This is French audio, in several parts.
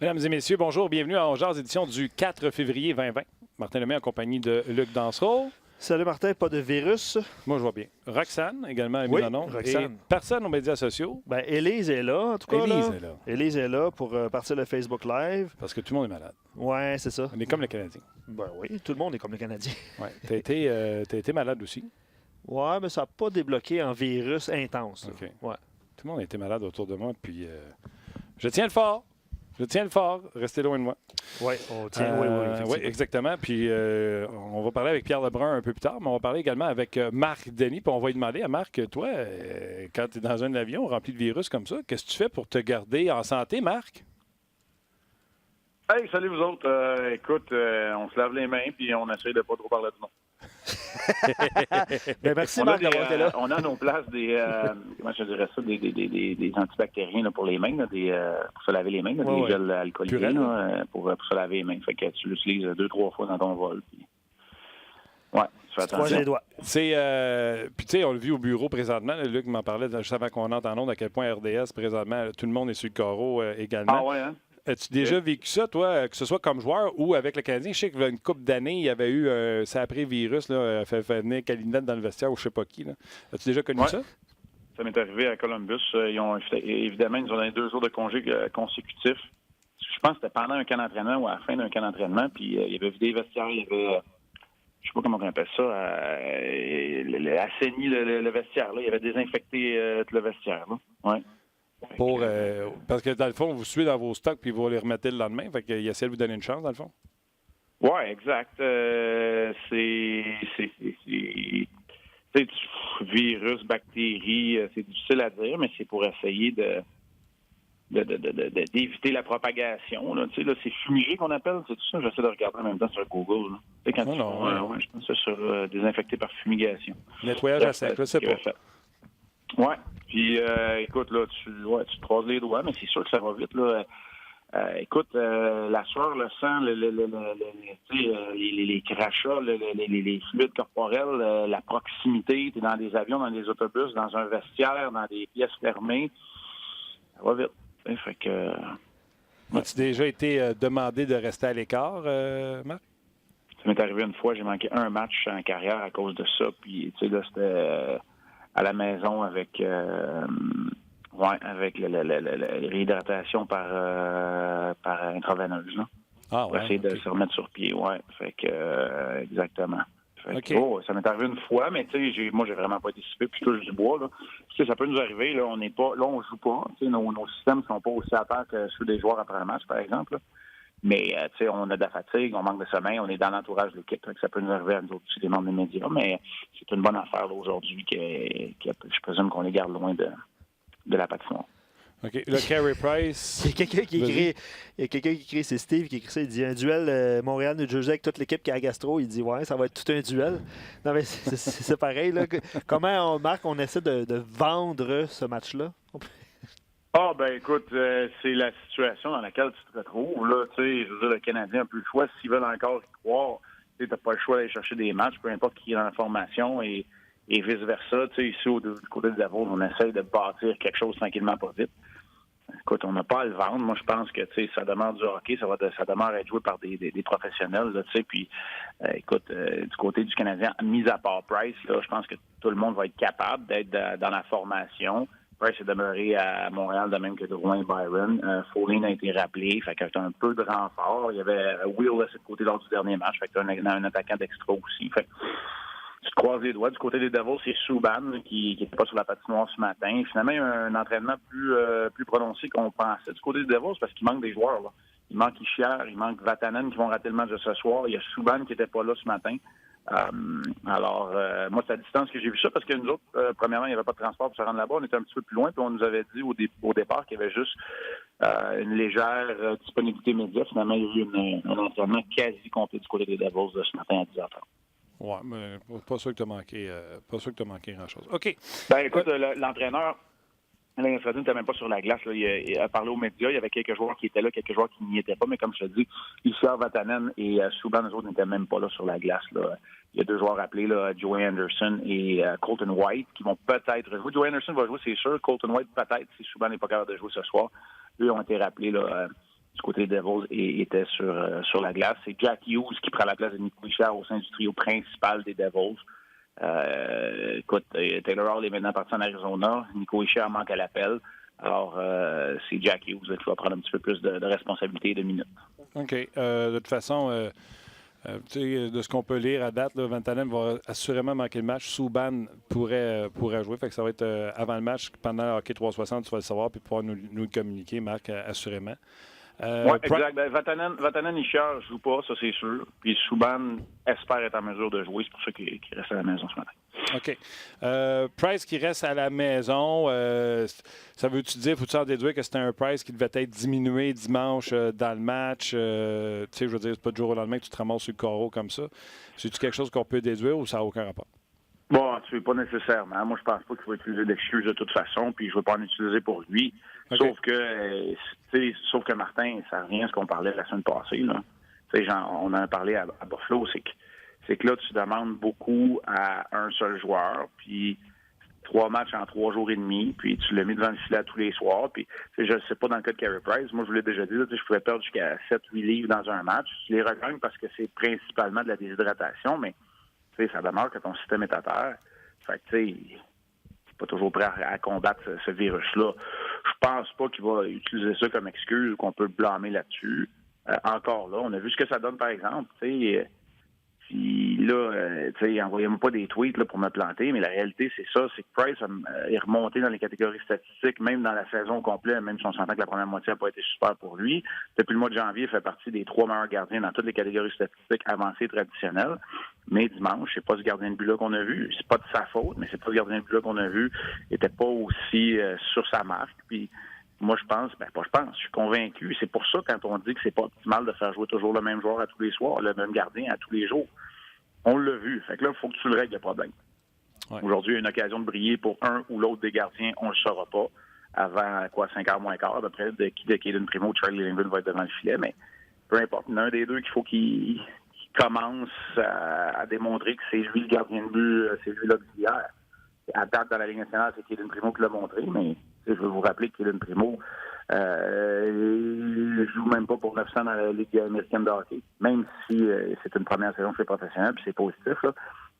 Mesdames et messieurs, bonjour. Bienvenue à On Jase, édition du 4 février 2020. Martin Lemay en compagnie de Luc Dansereau. Salut Martin, pas de virus? Moi, je vois bien. Roxane, également, Oui, Milanon. Roxane. Et personne aux médias sociaux. Ben, Élise est là, en tout cas. Élise est là. Élise est là pour partir le Facebook Live. Parce que tout le monde est malade. Ouais, c'est ça. On est comme le Canadien. Ben oui, tout le monde est comme le Canadien. Ouais. T'as été malade aussi. Ouais, mais ça n'a pas débloqué en virus intense. OK. Ouais. Tout le monde a été malade autour de moi, puis je tiens le fort. Je tiens le fort. Restez loin de moi. Oui, on tient. Oui, exactement. Puis on va parler avec Pierre Lebrun un peu plus tard, mais on va parler également avec Marc Denis. Puis on va lui demander à Marc, toi, quand tu es dans un avion rempli de virus comme ça, qu'est-ce que tu fais pour te garder en santé, Marc? Hey, salut vous autres. Écoute, on se lave les mains puis on essaie de pas trop parler de nom. Ben, merci Marc d'avoir été là. On a à nos places des comment je dirais ça, des antibactériens là, pour les mains, là, pour se laver les mains, là, des gels alcoolisés là, pour se laver les mains. Fait que tu l'utilises 2-3 fois dans ton vol. Puis... Ouais, tu fais attention. Les doigts. Puis tu sais, on le vit au bureau présentement. Là, Luc m'en parlait juste avant qu'on entre en onde à quel point RDS présentement, tout le monde est sur le carreau également. Ah ouais, hein? As-tu déjà vécu ça, toi, que ce soit comme joueur ou avec le Canadien? Je sais qu'il y a une couple d'années, il y avait eu ça après virus, là, fait venir Calinette dans le vestiaire ou je sais pas qui. Là. As-tu déjà connu ça? Ça m'est arrivé à Columbus. Évidemment, ils nous ont donné 2 jours de congé consécutifs. Je pense que c'était pendant un camp d'entraînement ou à la fin d'un camp d'entraînement. Puis il y avait vidé les vestiaires, il y avait, je sais pas comment on appelle ça, assaini le vestiaire. Là. Il y avait désinfecté tout le vestiaire. Là. Ouais. Parce que dans le fond, vous suivez dans vos stocks puis vous les remettez le lendemain. Fait qu'il essaie de vous donner une chance, dans le fond. Oui, exact. C'est virus, bactéries, c'est difficile à dire, mais c'est pour essayer d'éviter la propagation. Là. Tu sais, là, c'est fumigé qu'on appelle, c'est tout ça. J'essaie de regarder en même temps sur Google. Là. Tu sais, quand je pense que c'est sur désinfecté par fumigation. Nettoyage à sec, là, c'est pas. Oui. Puis, écoute, là, tu te croises les doigts, mais c'est sûr que ça va vite, là. Écoute, la sueur, le sang, les crachats, les fluides corporels, la proximité, tu es dans des avions, dans des autobus, dans un vestiaire, dans des pièces fermées, ça va vite. Fait que... As-tu déjà été demandé de rester à l'écart, Marc? Ça m'est arrivé une fois, j'ai manqué un match en carrière à cause de ça, puis, tu sais, là, c'était... à la maison avec avec la réhydratation par intraveineuse. Là. Pour essayer de se remettre sur pied. Ouais. Fait que exactement. Fait que, ça m'est arrivé une fois, mais tu sais, moi j'ai vraiment pas été si peu, puis je touche du bois. Là. Tu sais, ça peut nous arriver, là, on n'est pas. Là, on joue pas. Tu sais, nos systèmes sont pas aussi à terre que ceux des joueurs après un match, par exemple. Là. Mais, tu sais, on a de la fatigue, on manque de sommeil, on est dans l'entourage de l'équipe. Ça peut nous arriver à nous autres aussi, les membres des médias. Mais c'est une bonne affaire là, aujourd'hui que je présume qu'on les garde loin de la patinoire. OK. Le Carey Price. Il y a quelqu'un qui écrit, c'est Steve qui écrit ça. Il dit un duel Montréal-New Jersey avec toute l'équipe qui a Gastro. Il dit ouais, ça va être tout un duel. Non, mais c'est pareil. Là. Comment, Marc, on essaie de vendre ce match-là? Ah, ben écoute, c'est la situation dans laquelle tu te retrouves. Là, tu sais, je veux dire, le Canadien a plus le choix. S'ils veulent encore y croire, tu n'as pas le choix d'aller chercher des matchs, peu importe qui est dans la formation et vice-versa. Tu sais, ici, du côté de Davos, on essaie de bâtir quelque chose tranquillement, pas vite. Écoute, on n'a pas à le vendre. Moi, je pense que, tu sais, ça demeure du hockey, ça demeure être joué par des professionnels, là, tu sais. Puis, écoute, du côté du Canadien, mis à part Price, là, je pense que tout le monde va être capable d'être dans la formation. Price est demeuré à Montréal de même que Drouin et Byron. Foley a été rappelé, fait qu'il y a un peu de renfort. Il y avait Will de ce côté lors du dernier match, fait qu'il y a un attaquant d'extra aussi. Fait tu te croises les doigts. Du côté des Devils, c'est Subban qui n'était pas sur la patinoire ce matin. Finalement, il y a un entraînement plus prononcé qu'on pensait du côté des Devils parce qu'il manque des joueurs. Là. Il manque Ischier, il manque Vatanen qui vont rater le match de ce soir. Il y a Subban qui n'était pas là ce matin. Moi, c'est à distance que j'ai vu ça parce que nous autres, premièrement, il n'y avait pas de transport pour se rendre là-bas. On était un petit peu plus loin, puis on nous avait dit au départ qu'il y avait juste une légère disponibilité média. Finalement, il y a eu un entraînement quasi complet du côté des Devils ce matin à 10h30. Oui, mais pas sûr que tu as manqué, manqué grand-chose. OK. Ben écoute, l'entraîneur, Alain Fredin n'était même pas sur la glace. Là. Il a parlé aux médias. Il y avait quelques joueurs qui étaient là, quelques joueurs qui n'y étaient pas. Mais comme je te dis, Ischier, Vatanen et Subban, eux autres n'étaient même pas là sur la glace. Là. Il y a 2 joueurs appelés, là, Joey Anderson et Colton White, qui vont peut-être jouer. Joey Anderson va jouer, c'est sûr. Colton White, peut-être, si Subban n'est pas capable de jouer ce soir. Eux ont été rappelés là, du côté des Devils était sur la glace. C'est Jack Hughes qui prend la place de Nico Hischier au sein du trio principal des Devils. Écoute, Taylor Hall est maintenant parti en Arizona. Nico Hischier manque à l'appel. Alors, c'est Jack Hughes qui va prendre un petit peu plus de responsabilité et de minutes. OK. De toute façon, de ce qu'on peut lire à date, là, Vatanen va assurément manquer le match. Subban pourrait jouer. Fait que ça va être avant le match, pendant le hockey 360, tu vas le savoir puis pouvoir nous le communiquer, Marc, assurément. Oui, exact. Vatanen, Hischier ne joue pas, ça c'est sûr. Puis Subban espère être en mesure de jouer. C'est pour ça qu'il reste à la maison ce matin. OK. Price qui reste à la maison, ça veut-tu dire, faut-tu en déduire que c'était un Price qui devait être diminué dimanche dans le match? Tu sais, je veux dire, c'est pas du jour au lendemain que tu te ramasses sur le carreau comme ça. C'est-tu quelque chose qu'on peut déduire ou ça n'a aucun rapport? Bon, tu veux pas nécessairement. Moi, je pense pas qu'il va utiliser d'excuses de toute façon, puis je veux pas en utiliser pour lui. Okay. Sauf que Martin, ça revient à ce qu'on parlait la semaine passée, là. Tu sais, on en a parlé à Buffalo, c'est que là, tu demandes beaucoup à un seul joueur, puis 3 matchs en 3 jours et demi, puis tu l'as mis devant le filet tous les soirs, puis je ne sais pas dans le cas de Carey Price, moi je vous l'ai déjà dit, là, je pouvais perdre jusqu'à 7-8 livres dans un match. Je les regagne parce que c'est principalement de la déshydratation, mais ça demeure que ton système est à terre. Fait que, tu sais, c'est pas toujours prêt à combattre ce virus-là. Je pense pas qu'il va utiliser ça comme excuse ou qu'on peut le blâmer là-dessus. Encore là, on a vu ce que ça donne, par exemple, tu sais. Puis là, tu sais, envoyez-moi pas des tweets là, pour me planter, mais la réalité, c'est ça, c'est que Price est remonté dans les catégories statistiques, même dans la saison complète, même si on s'entend que la première moitié n'a pas été super pour lui. Depuis le mois de janvier, il fait partie des 3 meilleurs gardiens dans toutes les catégories statistiques avancées traditionnelles. Mais dimanche, c'est pas ce gardien de but-là qu'on a vu. C'est pas de sa faute, mais c'est pas ce gardien de but-là qu'on a vu. Il était pas aussi sur sa marque. Puis moi, je suis convaincu. C'est pour ça, quand on dit que c'est pas optimal de faire jouer toujours le même joueur à tous les soirs, le même gardien à tous les jours. On l'a vu. Fait que là, il faut que tu le règles, le problème. Ouais. Aujourd'hui, il y a une occasion de briller pour un ou l'autre des gardiens. On le saura pas avant, 5h moins quart, d'après de qui de Cayden Primo ou Charlie Lindgren va être devant le filet. Mais peu importe. Il y en a un des deux qu'il faut qu'il commence à démontrer que c'est lui le gardien de but, c'est lui l'auxiliaire. À date, dans la Ligue nationale, c'est Cayden Primo qui l'a montré, mais je veux vous rappeler que Cayden Primo il joue même pas pour 900 dans la Ligue américaine de hockey, même si c'est une première saison chez professionnel, puis c'est positif, là.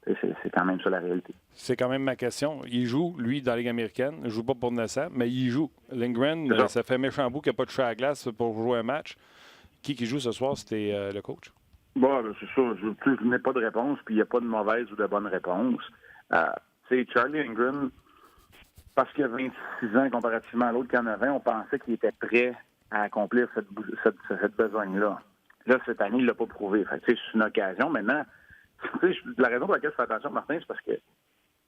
C'est quand même ça la réalité. C'est quand même ma question. Il joue, lui, dans la Ligue américaine. Il ne joue pas pour 900, mais il joue. Lindgren, ça fait méchant bout qu'il n'y a pas de chat à glace pour jouer un match. Qui joue ce soir, c'était le coach? Bon, c'est ça. Je n'ai pas de réponse, puis il n'y a pas de mauvaise ou de bonne réponse. C'est Charlie Lindgren, parce qu'il a 26 ans comparativement à l'autre qui en a 20, on pensait qu'il était prêt à accomplir cette besogne-là. Là, cette année, il ne l'a pas prouvé. Fait que, c'est une occasion. Maintenant, la raison pour laquelle je fais attention, Martin, c'est parce que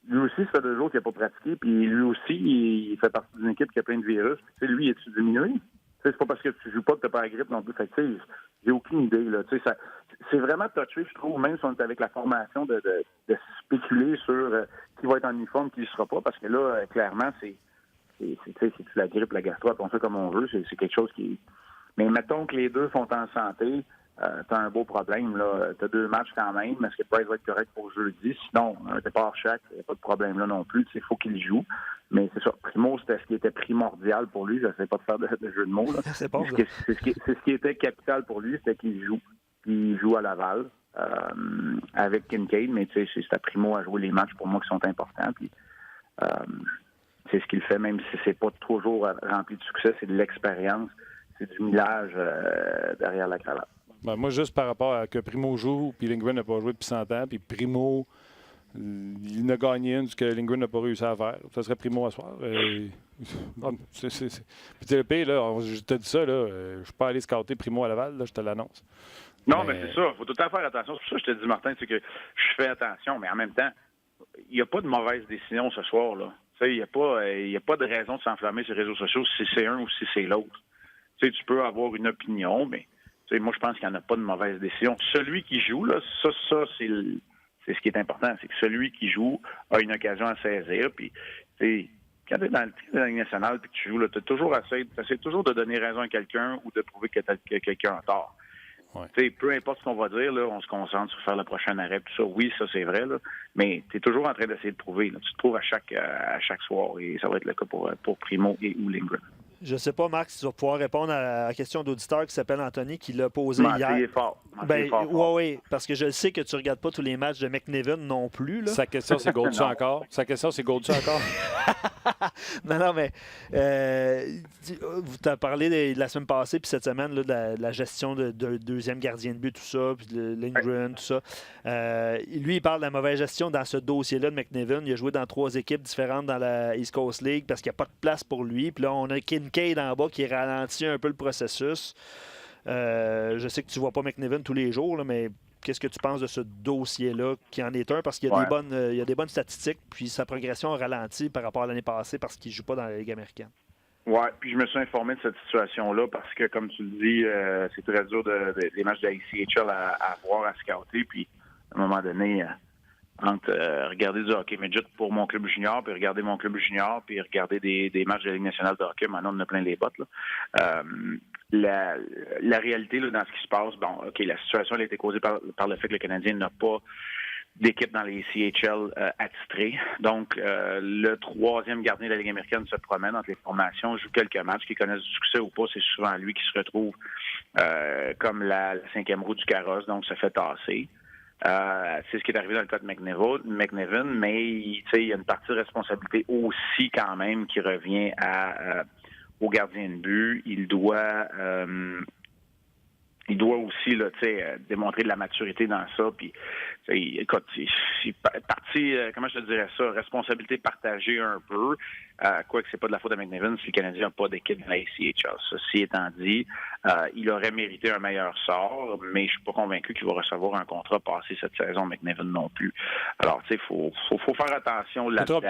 lui aussi, ça fait 2 jours qu'il n'a pas pratiqué, puis lui aussi, il fait partie d'une équipe qui a plein de virus. Puis, lui, est-tu diminué? C'est pas parce que tu joues pas que tu n'as pas la grippe non plus. Fait que, j'ai aucune idée. Là. C'est vraiment touché, je trouve, même si on est avec la formation, de spéculer sur qui va être en uniforme, qui ne sera pas, parce que là, clairement, c'est la grippe, la gastro, on fait comme on veut, c'est quelque chose qui... Mais mettons que les deux sont en santé, t'as un beau problème, là. T'as 2 matchs quand même, est-ce que Price va être correct pour jeudi? Sinon, t'es pas hors chaque, il n'y a pas de problème là non plus, il faut qu'il joue. Mais c'est ça, Primo, c'était ce qui était primordial pour lui, je ne sais pas de faire de jeu de mots, là. C'est bon, c'est ce qui était capital pour lui, c'était qu'il joue. Il joue à Laval avec Kincaid, mais tu sais, c'est à Primo à jouer les matchs pour moi qui sont importants. Puis c'est ce qu'il fait, même si c'est pas toujours rempli de succès, c'est de l'expérience, c'est du millage derrière la cravate. Ben, moi, juste par rapport à que Primo joue, puis Lindgren n'a pas joué depuis 100 ans, puis Primo, il n'a gagné une, ce que Lindgren n'a pas réussi à faire. Ça serait Primo à soir. Puis le pire, là, je te dis ça, là, je ne suis pas allé scouter Primo à Laval, là, je te l'annonce. Non, mais c'est ça. Il faut tout le temps faire attention. C'est pour ça que je te dis, Martin, c'est que je fais attention, mais en même temps, il n'y a pas de mauvaise décision ce soir, là. Il n'y a pas de raison de s'enflammer sur les réseaux sociaux si c'est un ou si c'est l'autre. Tu peux avoir une opinion, mais moi, je pense qu'il n'y en a pas de mauvaise décision. Celui qui joue, là, ça c'est ce qui est important. C'est que celui qui joue a une occasion à saisir. Puis, quand tu es dans la Ligue nationale et que tu joues, tu essaies toujours de donner raison à quelqu'un ou de prouver que quelqu'un a tort. Ouais. Peu importe ce qu'on va dire, là, on se concentre sur faire le prochain arrêt. Tout ça, oui, ça c'est vrai, là, mais tu es toujours en train d'essayer de prouver. Là. Tu te trouves à chaque soir et ça va être le cas pour Primo et ou Lindgren. Je ne sais pas, Marc, si tu vas pouvoir répondre à la question d'auditeur qui s'appelle Anthony, qui l'a posée hier. Il est fort. Oui, parce que je sais que tu ne regardes pas tous les matchs de McNiven non plus. Là. Sa question, c'est Goldsu encore. Non, mais tu as parlé de la semaine passée, puis cette semaine, là, de la gestion de deuxième gardien de but, tout ça, puis de Lindgren, tout ça. Lui, il parle de la mauvaise gestion dans ce dossier-là de McNiven. Il a joué dans 3 équipes différentes dans la East Coast League parce qu'il n'y a pas de place pour lui. Puis là, on a Kincaid en bas qui ralentit un peu le processus. Je sais que tu ne vois pas McNiven tous les jours, là, mais qu'est-ce que tu penses de ce dossier-là qui en est un? Parce qu'il y a des bonnes statistiques, puis sa progression a ralenti par rapport à l'année passée parce qu'il ne joue pas dans la Ligue américaine. Oui, puis je me suis informé de cette situation-là parce que, comme tu le dis, c'est très dur des matchs de la ICHL à voir, à scouter. Puis, à un moment donné, entre regarder du hockey midget pour mon club junior, puis regarder mon club junior, puis regarder des matchs de la Ligue nationale de hockey, maintenant on en a plein les bottes. Là. La réalité là, dans ce qui se passe, la situation elle a été causée par le fait que le Canadien n'a pas d'équipe dans les CHL attitrées. Donc, le 3e gardien de la Ligue américaine se promène entre les formations, joue quelques matchs, qu'il connaisse du succès ou pas, c'est souvent lui qui se retrouve comme la 5e roue du carrosse, donc se fait tasser. C'est ce qui est arrivé dans le cas de McNiven, mais il y a une partie de responsabilité aussi quand même qui revient au gardien de but. Il doit aussi là, démontrer de la maturité dans ça. Puis, écoute, c'est parti, comment je te dirais ça, responsabilité partagée un peu. Quoique c'est pas de la faute de McNiven si le Canadien n'a pas d'équipe dans la ACHL. Ceci étant dit, il aurait mérité un meilleur sort, mais je suis pas convaincu qu'il va recevoir un contrat passé cette saison, McNiven non plus. Alors, tu sais, faut faire attention là-dedans.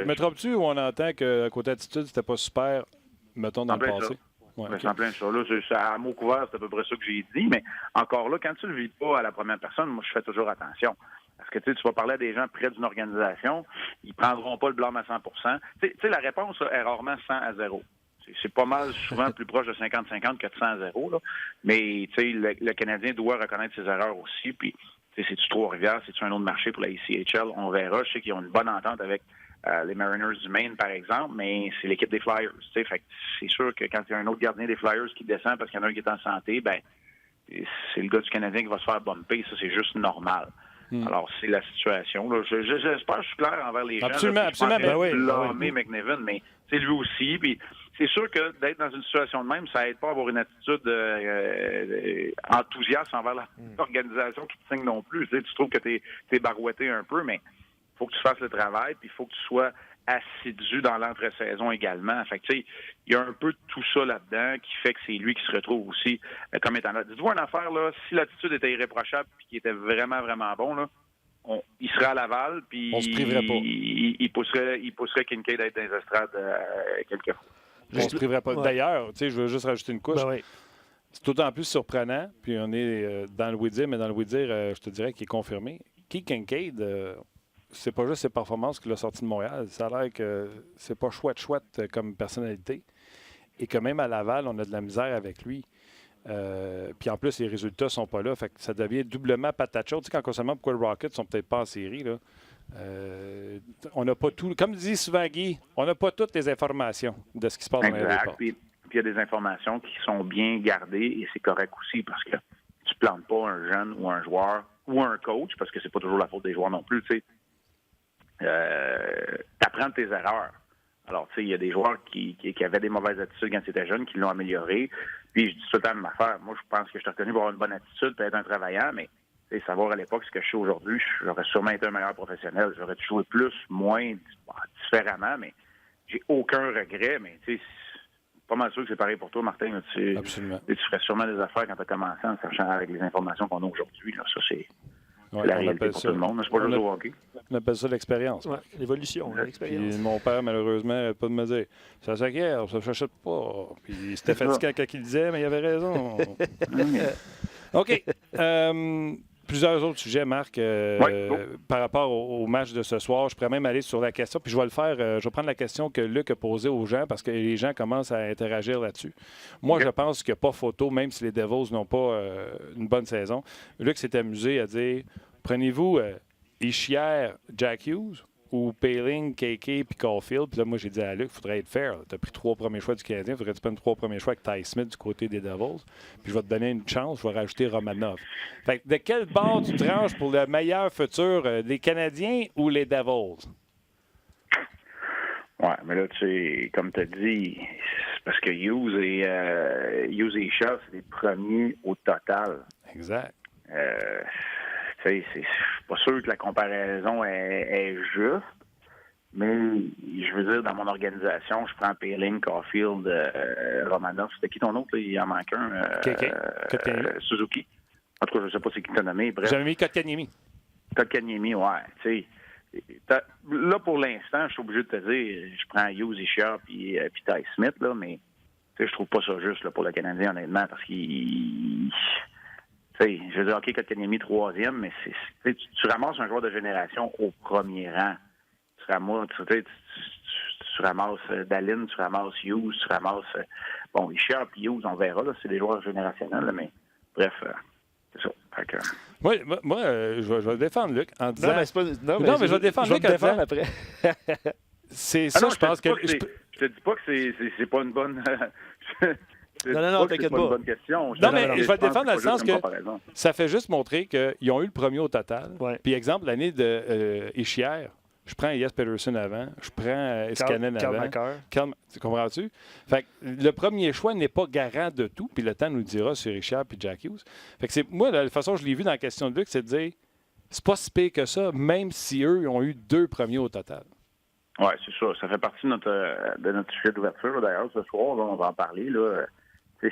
Mais trop-tu où on entend que côté attitude, c'était pas super, mettons, dans le passé? Ouais, c'est en plein ça. Là, à mot couvert, c'est à peu près ça que j'ai dit. Mais encore là, quand tu le vis pas à la première personne, moi, je fais toujours attention. Parce que tu vas parler à des gens près d'une organisation, ils prendront pas le blâme à 100 %. Tu sais, la réponse là, est rarement 100-0. C'est pas mal souvent plus proche de 50-50 que de 100-0. Là. Mais tu sais, le Canadien doit reconnaître ses erreurs aussi. Puis, c'est-tu Trois-Rivières, c'est-tu un autre marché pour la ICHL? On verra. Je sais qu'ils ont une bonne entente avec les Mariners du Maine, par exemple, mais c'est l'équipe des Flyers. Fait que c'est sûr que quand il y a un autre gardien des Flyers qui descend parce qu'il y en a un qui est en santé, c'est le gars du Canadien qui va se faire bumper. Ça, c'est juste normal. Alors, c'est la situation. Là. J'espère que je suis clair envers les gens. Absolument. Blâmer McNiven, mais c'est lui aussi. Puis c'est sûr que d'être dans une situation de même, ça aide pas à avoir une attitude enthousiaste envers l'organisation qui te signe non plus. Tu trouves que t'es barouetté un peu, mais il faut que tu fasses le travail, puis il faut que tu sois assidu dans l'entre-saison également. Fait que, tu sais, il y a un peu de tout ça là-dedans qui fait que c'est lui qui se retrouve aussi comme étant là. Dites-vous une affaire, là, si l'attitude était irréprochable puis qu'il était vraiment, vraiment bon, là, il serait à Laval, puis on se priverait pas. Il pousserait Kincaid à être dans les estrades quelques fois. On se priverait pas. Ouais. D'ailleurs, tu sais, je veux juste rajouter une couche. C'est d'autant plus surprenant, puis on est dans le oui-dire, mais dans le oui-dire, je te dirais qu'il est confirmé. Kincaid, c'est pas juste ses performances qu'il a sorti de Montréal. Ça a l'air que c'est pas chouette comme personnalité. Et que même à Laval, on a de la misère avec lui. Puis en plus, les résultats sont pas là. Fait que ça devient doublement patate chaude. Tu sais, quand on se demande pourquoi les Rockets sont peut-être pas en série, là, on n'a pas tout. Comme dit souvent Guy, on n'a pas toutes les informations de ce qui se passe dans l'aéroport. Puis il y a des informations qui sont bien gardées et c'est correct aussi parce que tu plantes pas un jeune ou un joueur ou un coach parce que c'est pas toujours la faute des joueurs non plus. Tu sais. T'apprends de tes erreurs. Alors, tu sais, il y a des joueurs qui avaient des mauvaises attitudes quand ils étaient jeunes, qui l'ont amélioré. Puis, je dis tout le temps la même affaire. Moi, je pense que je suis reconnu pour avoir une bonne attitude, peut être un travaillant, mais savoir à l'époque ce que je suis aujourd'hui, j'aurais sûrement été un meilleur professionnel. J'aurais joué plus, moins, différemment, mais j'ai aucun regret. Mais, tu sais, c'est pas mal sûr que c'est pareil pour toi, Martin. Absolument. Tu ferais sûrement des affaires quand tu as commencé en sachant avec les informations qu'on a aujourd'hui. Là. Ça, c'est... Ouais, la réalité pour tout le monde. C'est pas juste au hockey. On appelle ça l'expérience. Ouais, l'évolution, l'expérience. Puis mon père, malheureusement, n'arrête pas de me dire ça s'acquiert, ça ne s'achète pas. Puis c'était fatiguant quand il disait, mais il avait raison. OK. Plusieurs autres sujets, Marc, par rapport au match de ce soir. Je pourrais même aller sur la question, puis je vais le faire. Je vais prendre la question que Luc a posée aux gens parce que les gens commencent à interagir là-dessus. Moi, je pense qu'il n'y a pas photo, même si les Devils n'ont pas une bonne saison. Luc s'est amusé à dire prenez-vous Ischier, Jack Hughes ou Payling, KK puis Caulfield. Puis là, moi, j'ai dit à Luc, il faudrait être fair. Tu as pris 3 premiers choix du Canadien, il faudrait que tu prennes 3 premiers choix avec Ty Smith du côté des Devils. Puis je vais te donner une chance, je vais rajouter Romanov. Fait que de quel bord tu tranches pour le meilleur futur, les Canadiens ou les Devils? Ouais, mais là, tu sais, comme tu as dit, c'est parce que Hughes et Shaw, c'est les premiers au total. Exact. Tu sais, c'est pas sûr que la comparaison est juste, mais je veux dire, dans mon organisation, je prends Payling, Caulfield, Romanov. C'était qui ton autre? Là? Il en manque un. Suzuki. En tout cas, je ne sais pas c'est qui t'a nommé. Bref. J'avais mis Kotkaniemi. Kotkaniemi, ouais. Tu sais. Là, pour l'instant, je suis obligé de te dire, je prends Hughes, Ishia puis Ty Smith, là, mais je trouve pas ça juste là, pour le Canadien, honnêtement, parce qu'il... Je veux dire, OK, Kotkaniemi, 3e, mais tu ramasses un joueur de génération au premier rang. Tu ramasses Dallin, tu ramasses Hughes, tu ramasses... Bon, Ishia puis Hughes, on verra, là, c'est des joueurs générationnels, là, mais bref... c'est ça. Moi, je vais défendre Luc en disant... Non, mais c'est pas... Non, mais je vais défendre Luc en disant... après. C'est ça, je pense que... Je te dis pas que c'est pas une bonne... Non, t'inquiète pas. C'est pas une bonne question. Non, mais je vais te défendre dans le sens que ça fait juste montrer qu'ils ont eu le premier au total. Ouais. Puis, exemple, l'année de Ischier, je prends Elias Pettersson avant, je prends Iskanen avant. Tu comprends-tu? Fait que le premier choix n'est pas garant de tout, puis le temps nous le dira sur Richard puis Jack Hughes. Fait que moi, la façon dont je l'ai vu dans la question de Luc, c'est de dire c'est pas si pire que ça, même si eux ont eu 2 premiers au total. Oui, c'est ça. Ça fait partie de notre sujet d'ouverture. D'ailleurs, ce soir, là, on va en parler. Là.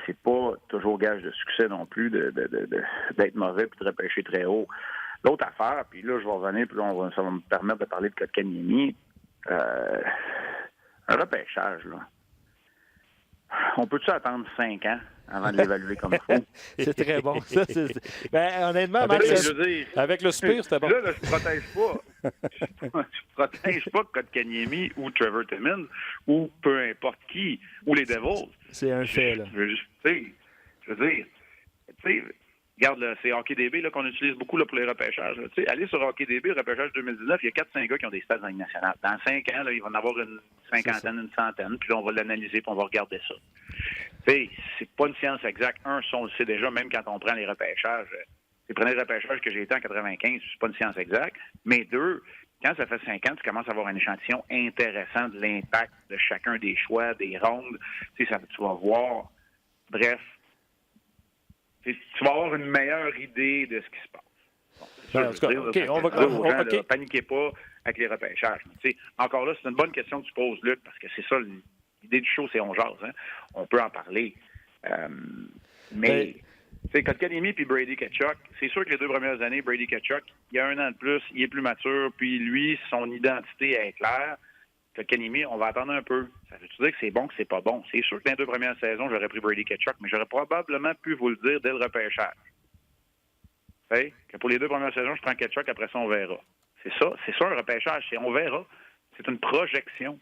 C'est pas toujours gage de succès non plus d'être mauvais puis de repêcher très haut. L'autre affaire, puis là, je vais revenir, puis là, ça va me permettre de parler de Kotkaniemi. Un repêchage, là. On peut-tu attendre 5 ans avant de l'évaluer comme il faut? C'est très bon. Ça, Ben, honnêtement, avec le Spire, c'était bon. Là, je protège pas. Je protège pas Kotkaniemi ou Trevor Timmins ou peu importe qui, ou les Devils. C'est un fait, là. Je veux dire, regarde, là, c'est HockeyDB là, qu'on utilise beaucoup là, pour les repêchages. Allez sur HockeyDB, repêchage 2019, il y a 4-5 gars qui ont des stats dans la Ligue nationale. Dans 5 ans, là, il va en avoir une cinquantaine, une centaine, puis là, on va l'analyser, puis on va regarder ça. C'est pas une science exacte. Ça, on le sait déjà, même quand on prend les repêchages. Les premiers repêchages que j'ai été en 95, c'est pas une science exacte. Mais 2, quand ça fait 5 ans, tu commences à avoir un échantillon intéressant de l'impact de chacun des choix, des rondes. Tu vas voir. Bref, tu vas avoir une meilleure idée de ce qui se passe. Bon, paniquez pas avec les repêchages. Encore là, c'est une bonne question que tu poses, Luc, parce que c'est ça, l'idée du show, c'est on jase. Hein? On peut en parler. Mais, Kotkaniemi puis Brady Tkachuk, c'est sûr que les 2 premières années, Brady Tkachuk, il y a 1 an de plus, il est plus mature, puis lui, son identité est claire. Kotkaniemi, on va attendre un peu. Ça veut-tu dire que c'est bon, que c'est pas bon? C'est sûr que dans les 2 premières saisons, j'aurais pris Brady Tkachuk, mais j'aurais probablement pu vous le dire dès le repêchage. Que pour les 2 premières saisons, je prends Tkachuk, après ça, on verra. C'est ça un repêchage, c'est on verra. C'est une projection.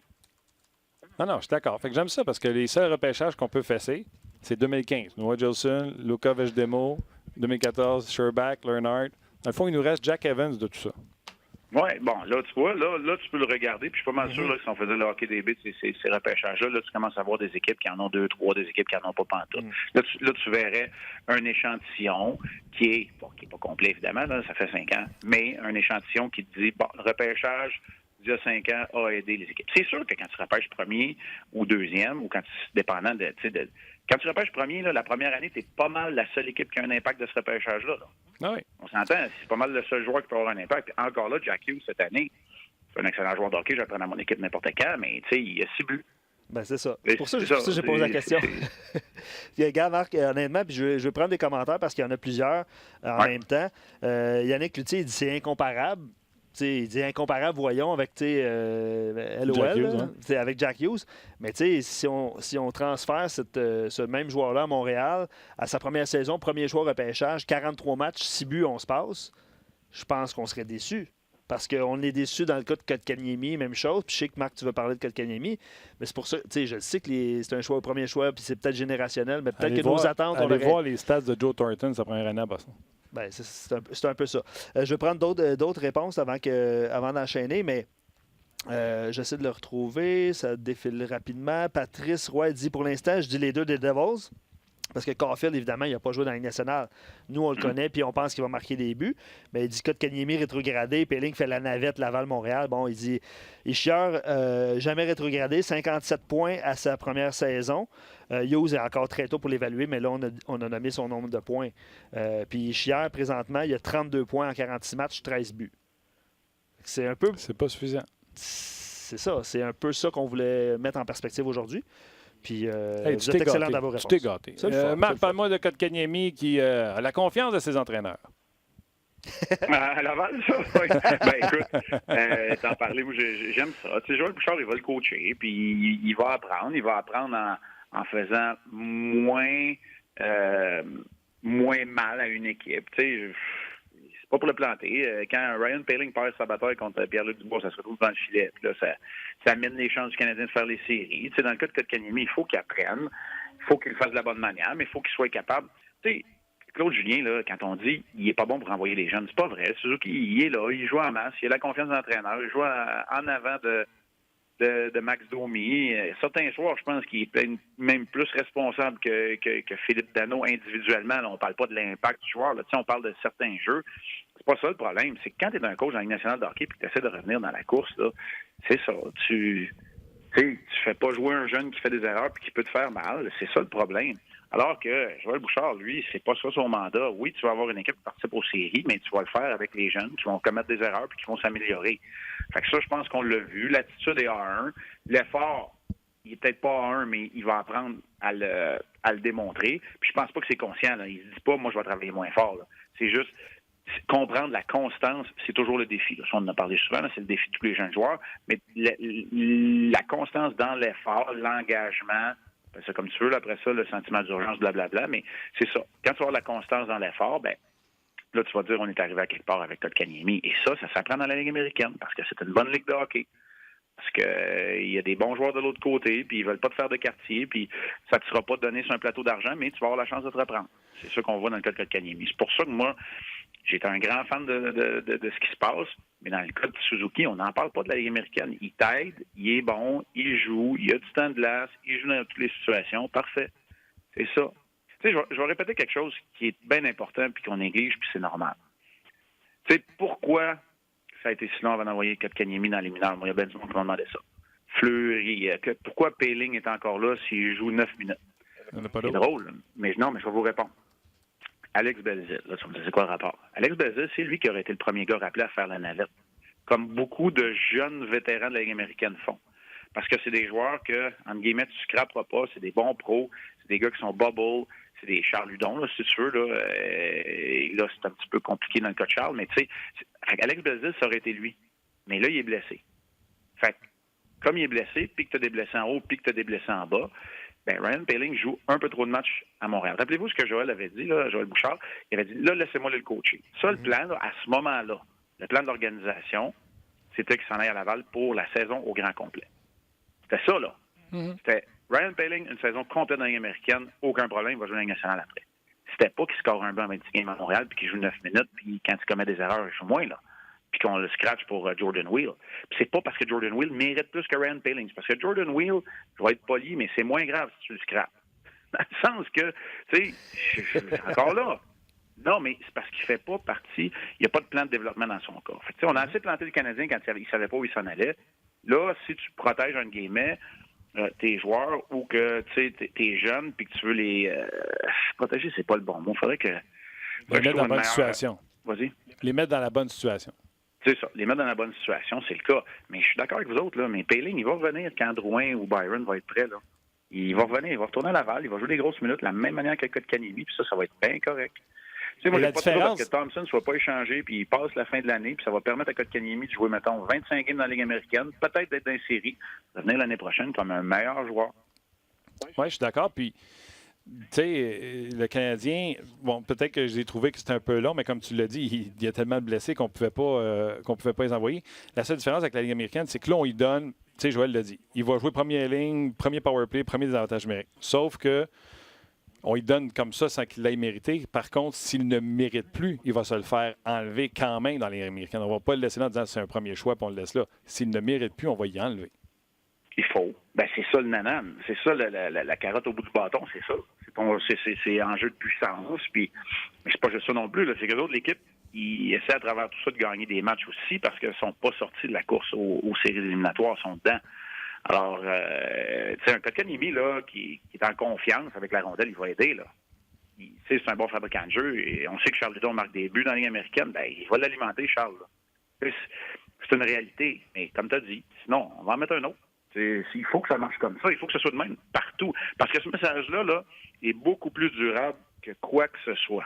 Non, je suis d'accord. Fait que j'aime ça parce que les seuls repêchages qu'on peut fesser, c'est 2015. Noah Gilson, Luka Vejdemo, 2014, Sherbak, Leonard. Dans le fond, il nous reste Jack Evans de tout ça. Oui, bon, là, tu vois, là, tu peux le regarder. Puis je suis pas mal sûr là, que si on faisait le HockeyDB, ces repêchages-là, là, tu commences à voir des équipes qui en ont 2, 3, des équipes qui en ont pas pantoute. Là, tu verrais un échantillon qui est pas complet, évidemment, là, ça fait 5 ans, mais un échantillon qui te dit, bon, le repêchage, il y a 5 ans, a aidé les équipes. C'est sûr que quand tu repêches premier ou deuxième, ou quand dépendant de quand tu repêches premier, là, la première année, tu es pas mal la seule équipe qui a un impact de ce repêchage-là. Là. Ah oui. On s'entend, c'est pas mal le seul joueur qui peut avoir un impact. Encore là, Jack Hughes, cette année, c'est un excellent joueur de hockey, je vais le prendre à mon équipe n'importe quand, mais il a 6 buts. Ben, c'est ça. C'est pour ça que j'ai posé la question. Regarde, Marc, honnêtement, puis je vais prendre des commentaires parce qu'il y en a plusieurs en même temps. Yannick Cloutier, il dit c'est incomparable. Il dit incomparable, voyons, avec LOL, avec Jack Hughes. Mais si on transfère ce même joueur-là à Montréal, à sa première saison, premier choix repêchage, 43 matchs, 6 buts, 11 passes, je pense qu'on serait déçus. Parce qu'on est déçus dans le cas de Kotkaniemi, même chose. Puis je sais que Marc, tu veux parler de Kotkaniemi, mais c'est pour ça, je le sais que c'est un choix au premier choix, puis c'est peut-être générationnel, mais peut-être que nos attentes... Allez voir les stats de Joe Thornton sa première année à Boston. Ben, c'est un peu ça. Je vais prendre d'autres réponses avant d'enchaîner, mais J'essaie de le retrouver. Ça défile rapidement. Patrice Roy dit pour l'instant, je dis les deux des Devils. Parce que Caulfield, évidemment, il n'a pas joué dans la Ligue nationale. Nous, on le connaît, puis on pense qu'il va marquer des buts. Mais il dit Kotkaniemi rétrogradé, Pelling fait la navette Laval-Montréal. Bon, il dit Ischier, jamais rétrogradé, 57 points à sa première saison. Hughes est encore très tôt pour l'évaluer, mais là, on a nommé son nombre de points. Puis Ischier, présentement, il a 32 points en 46 matchs, 13 buts. C'est un peu... C'est pas suffisant. C'est ça. C'est un peu ça qu'on voulait mettre en perspective aujourd'hui. Puis, Hey, vous êtes excellent dans vos réponses. Tu t'es gâté. C'est le fun, Marc, parle-moi de Kotkaniemi qui a la confiance de ses entraîneurs. À Laval, ça? Oui. Ben, écoute, t'en parlais, moi, j'aime ça. Tu sais, Joël Bouchard, il va le coacher, puis il va apprendre. Il va apprendre en faisant moins mal à une équipe. Tu sais, c'est pas pour le planter. Quand Ryan Poehling perd sa bataille contre Pierre-Luc Dubois, ça se retrouve dans le filet. Puis là, ça amène les chances du Canadien de faire les séries. Tu sais, dans le cas de Kotkaniemi, il faut qu'il apprenne. Il faut qu'il le fasse de la bonne manière, mais il faut qu'il soit capable. Tu sais, Claude Julien, là, quand on dit il n'est pas bon pour envoyer les jeunes, c'est pas vrai. Suzuki, il est là, il joue en masse, il a la confiance de l'entraîneur, il joue en avant de Max Domi. Certains soirs, je pense qu'il est même plus responsable que Philippe Danault individuellement. Là, on ne parle pas de l'impact du joueur. Là. On parle de certains jeux. C'est pas ça le problème. C'est que quand tu es un coach dans la Ligue nationale de hockey et que tu essaies de revenir dans la course, là, c'est ça. Tu fais pas jouer un jeune qui fait des erreurs et qui peut te faire mal. C'est ça le problème. Alors que Joël Bouchard, lui, c'est pas ça son mandat. Oui, tu vas avoir une équipe qui participe aux séries, mais tu vas le faire avec les jeunes qui vont commettre des erreurs puis qui vont s'améliorer. Fait que ça, je pense qu'on l'a vu. L'attitude est A1. L'effort, il est peut-être pas A1, mais il va apprendre à le démontrer. Puis je pense pas que c'est conscient. Là. Il se dit pas, moi, je vais travailler moins fort. Là. C'est juste comprendre la constance, c'est toujours le défi. Là. Ça, on en a parlé souvent, là, c'est le défi de tous les jeunes joueurs. Mais la constance dans l'effort, l'engagement, c'est comme tu veux, là, après ça, le sentiment d'urgence, blablabla, mais c'est ça. Quand tu vas avoir la constance dans l'effort, ben là, tu vas dire on est arrivé à quelque part avec Kotkaniemi. Et ça s'apprend dans la Ligue américaine, parce que c'est une bonne ligue de hockey. Parce que il y a des bons joueurs de l'autre côté, puis ils veulent pas te faire de quartier, puis ça ne te sera pas donné sur un plateau d'argent, mais tu vas avoir la chance de te reprendre. C'est ça qu'on voit dans le cas de Kotkaniemi. C'est pour ça que moi, j'étais un grand fan de ce qui se passe, mais dans le cas de Suzuki, on n'en parle pas de la Ligue américaine. Il t'aide, il est bon, il joue, il a du temps de glace, il joue dans toutes les situations. Parfait. C'est ça. Tu sais, je vais répéter quelque chose qui est bien important puis qu'on néglige, puis c'est normal. Tu sais, pourquoi ça a été si long avant d'envoyer Kotkaniemi dans les mineurs? Moi, il y a bien du monde qui m'a demandé ça. Fleury, pourquoi Poehling est encore là s'il joue 9 minutes? C'est drôle, mais non, mais je vais vous répondre. Alex Belzile, là, tu me dis, c'est quoi le rapport? Alex Belzile, c'est lui qui aurait été le premier gars rappelé à faire la navette, comme beaucoup de jeunes vétérans de la Ligue américaine font. Parce que c'est des joueurs que, entre guillemets, tu ne scraperas pas, c'est des bons pros, c'est des gars qui sont bubble, c'est des Charles Hudon, là, si tu veux. Là, c'est un petit peu compliqué dans le cas de Charles, mais tu sais, Alex Belzile, ça aurait été lui. Mais là, il est blessé. Fait que, comme il est blessé, puis que tu as des blessés en haut, puis que tu as des blessés en bas, ben Ryan Poehling joue un peu trop de matchs à Montréal. Rappelez-vous ce que Joël avait dit, là, Joël Bouchard. Il avait dit, là, laissez-moi le coacher. Ça, le plan, là, à ce moment-là, le plan de l'organisation, c'était qu'il s'en aille à Laval pour la saison au grand complet. C'était ça, là. C'était Ryan Poehling, une saison complète dans la Ligue américaine, aucun problème, il va jouer dans la Ligue nationale après. C'était pas qu'il score un but en 26 games à Montréal, puis qu'il joue 9 minutes, puis quand il commet des erreurs, il joue moins, là. Puis qu'on le scratch pour Jordan Wheel. Puis c'est pas parce que Jordan Wheel mérite plus que Ryan Poehling. C'est parce que Jordan Wheel, je vais être poli, mais c'est moins grave si tu le scratches. Dans le sens que, tu sais, encore là. Non, mais c'est parce qu'il fait pas partie. Il n'y a pas de plan de développement dans son cas. Fait que, on a assez planté le Canadien quand il ne savait pas où il s'en allait. Là, si tu protèges un guillemet tes joueurs ou que tu sais t'es jeune puis que tu veux les protéger, c'est pas le bon mot. Il faudrait que les mettre dans la bonne situation. Vas-y. Les mettre dans la bonne situation. C'est ça, les mettre dans la bonne situation, c'est le cas. Mais je suis d'accord avec vous autres, là, mais Poehling, il va revenir quand Drouin ou Byron va être prêt, là. Il va revenir, il va retourner à Laval, il va jouer des grosses minutes de la même manière que Kotkaniemi, puis ça va être bien correct. Tu sais, moi, j'ai pas de trouble que Thompson ne soit pas échangé, puis il passe la fin de l'année, puis ça va permettre à Kotkaniemi de jouer, mettons, 25 games dans la Ligue américaine, peut-être d'être dans les séries, de venir l'année prochaine comme un meilleur joueur. Oui, je suis d'accord, puis tu sais, le Canadien, bon, peut-être que j'ai trouvé que c'était un peu long, mais comme tu l'as dit, il y a tellement de blessés qu'on pouvait pas les envoyer. La seule différence avec la Ligue américaine, c'est que là, on y donne, tu sais, Joël l'a dit, il va jouer première ligne, premier power play, premier désavantage numérique. Sauf que on lui donne comme ça sans qu'il l'ait mérité. Par contre, s'il ne mérite plus, il va se le faire enlever quand même dans les américaines. On ne va pas le laisser là en disant que c'est un premier choix puis on le laisse là. S'il ne mérite plus, on va y enlever. Il faut. Ben, c'est ça le nanan. C'est ça la carotte au bout du bâton, c'est ça. C'est en jeu de puissance. Puis, mais c'est pas juste ça non plus. Là. C'est que l'autre, l'équipe, ils essaient à travers tout ça de gagner des matchs aussi parce qu'ils ne sont pas sortis de la course aux séries éliminatoires, ils sont dedans. Alors, tu sais, un Kotkaniemi, là, qui est en confiance avec la rondelle, il va aider, là. C'est un bon fabricant de jeu et on sait que Charles Hudon marque des buts dans la Ligue américaine. Ben, il va l'alimenter, Charles. Là. C'est une réalité. Mais comme tu as dit, sinon, on va en mettre un autre. Il faut que ça marche comme ça. Il faut que ce soit de même partout. Parce que ce message-là là, est beaucoup plus durable que quoi que ce soit.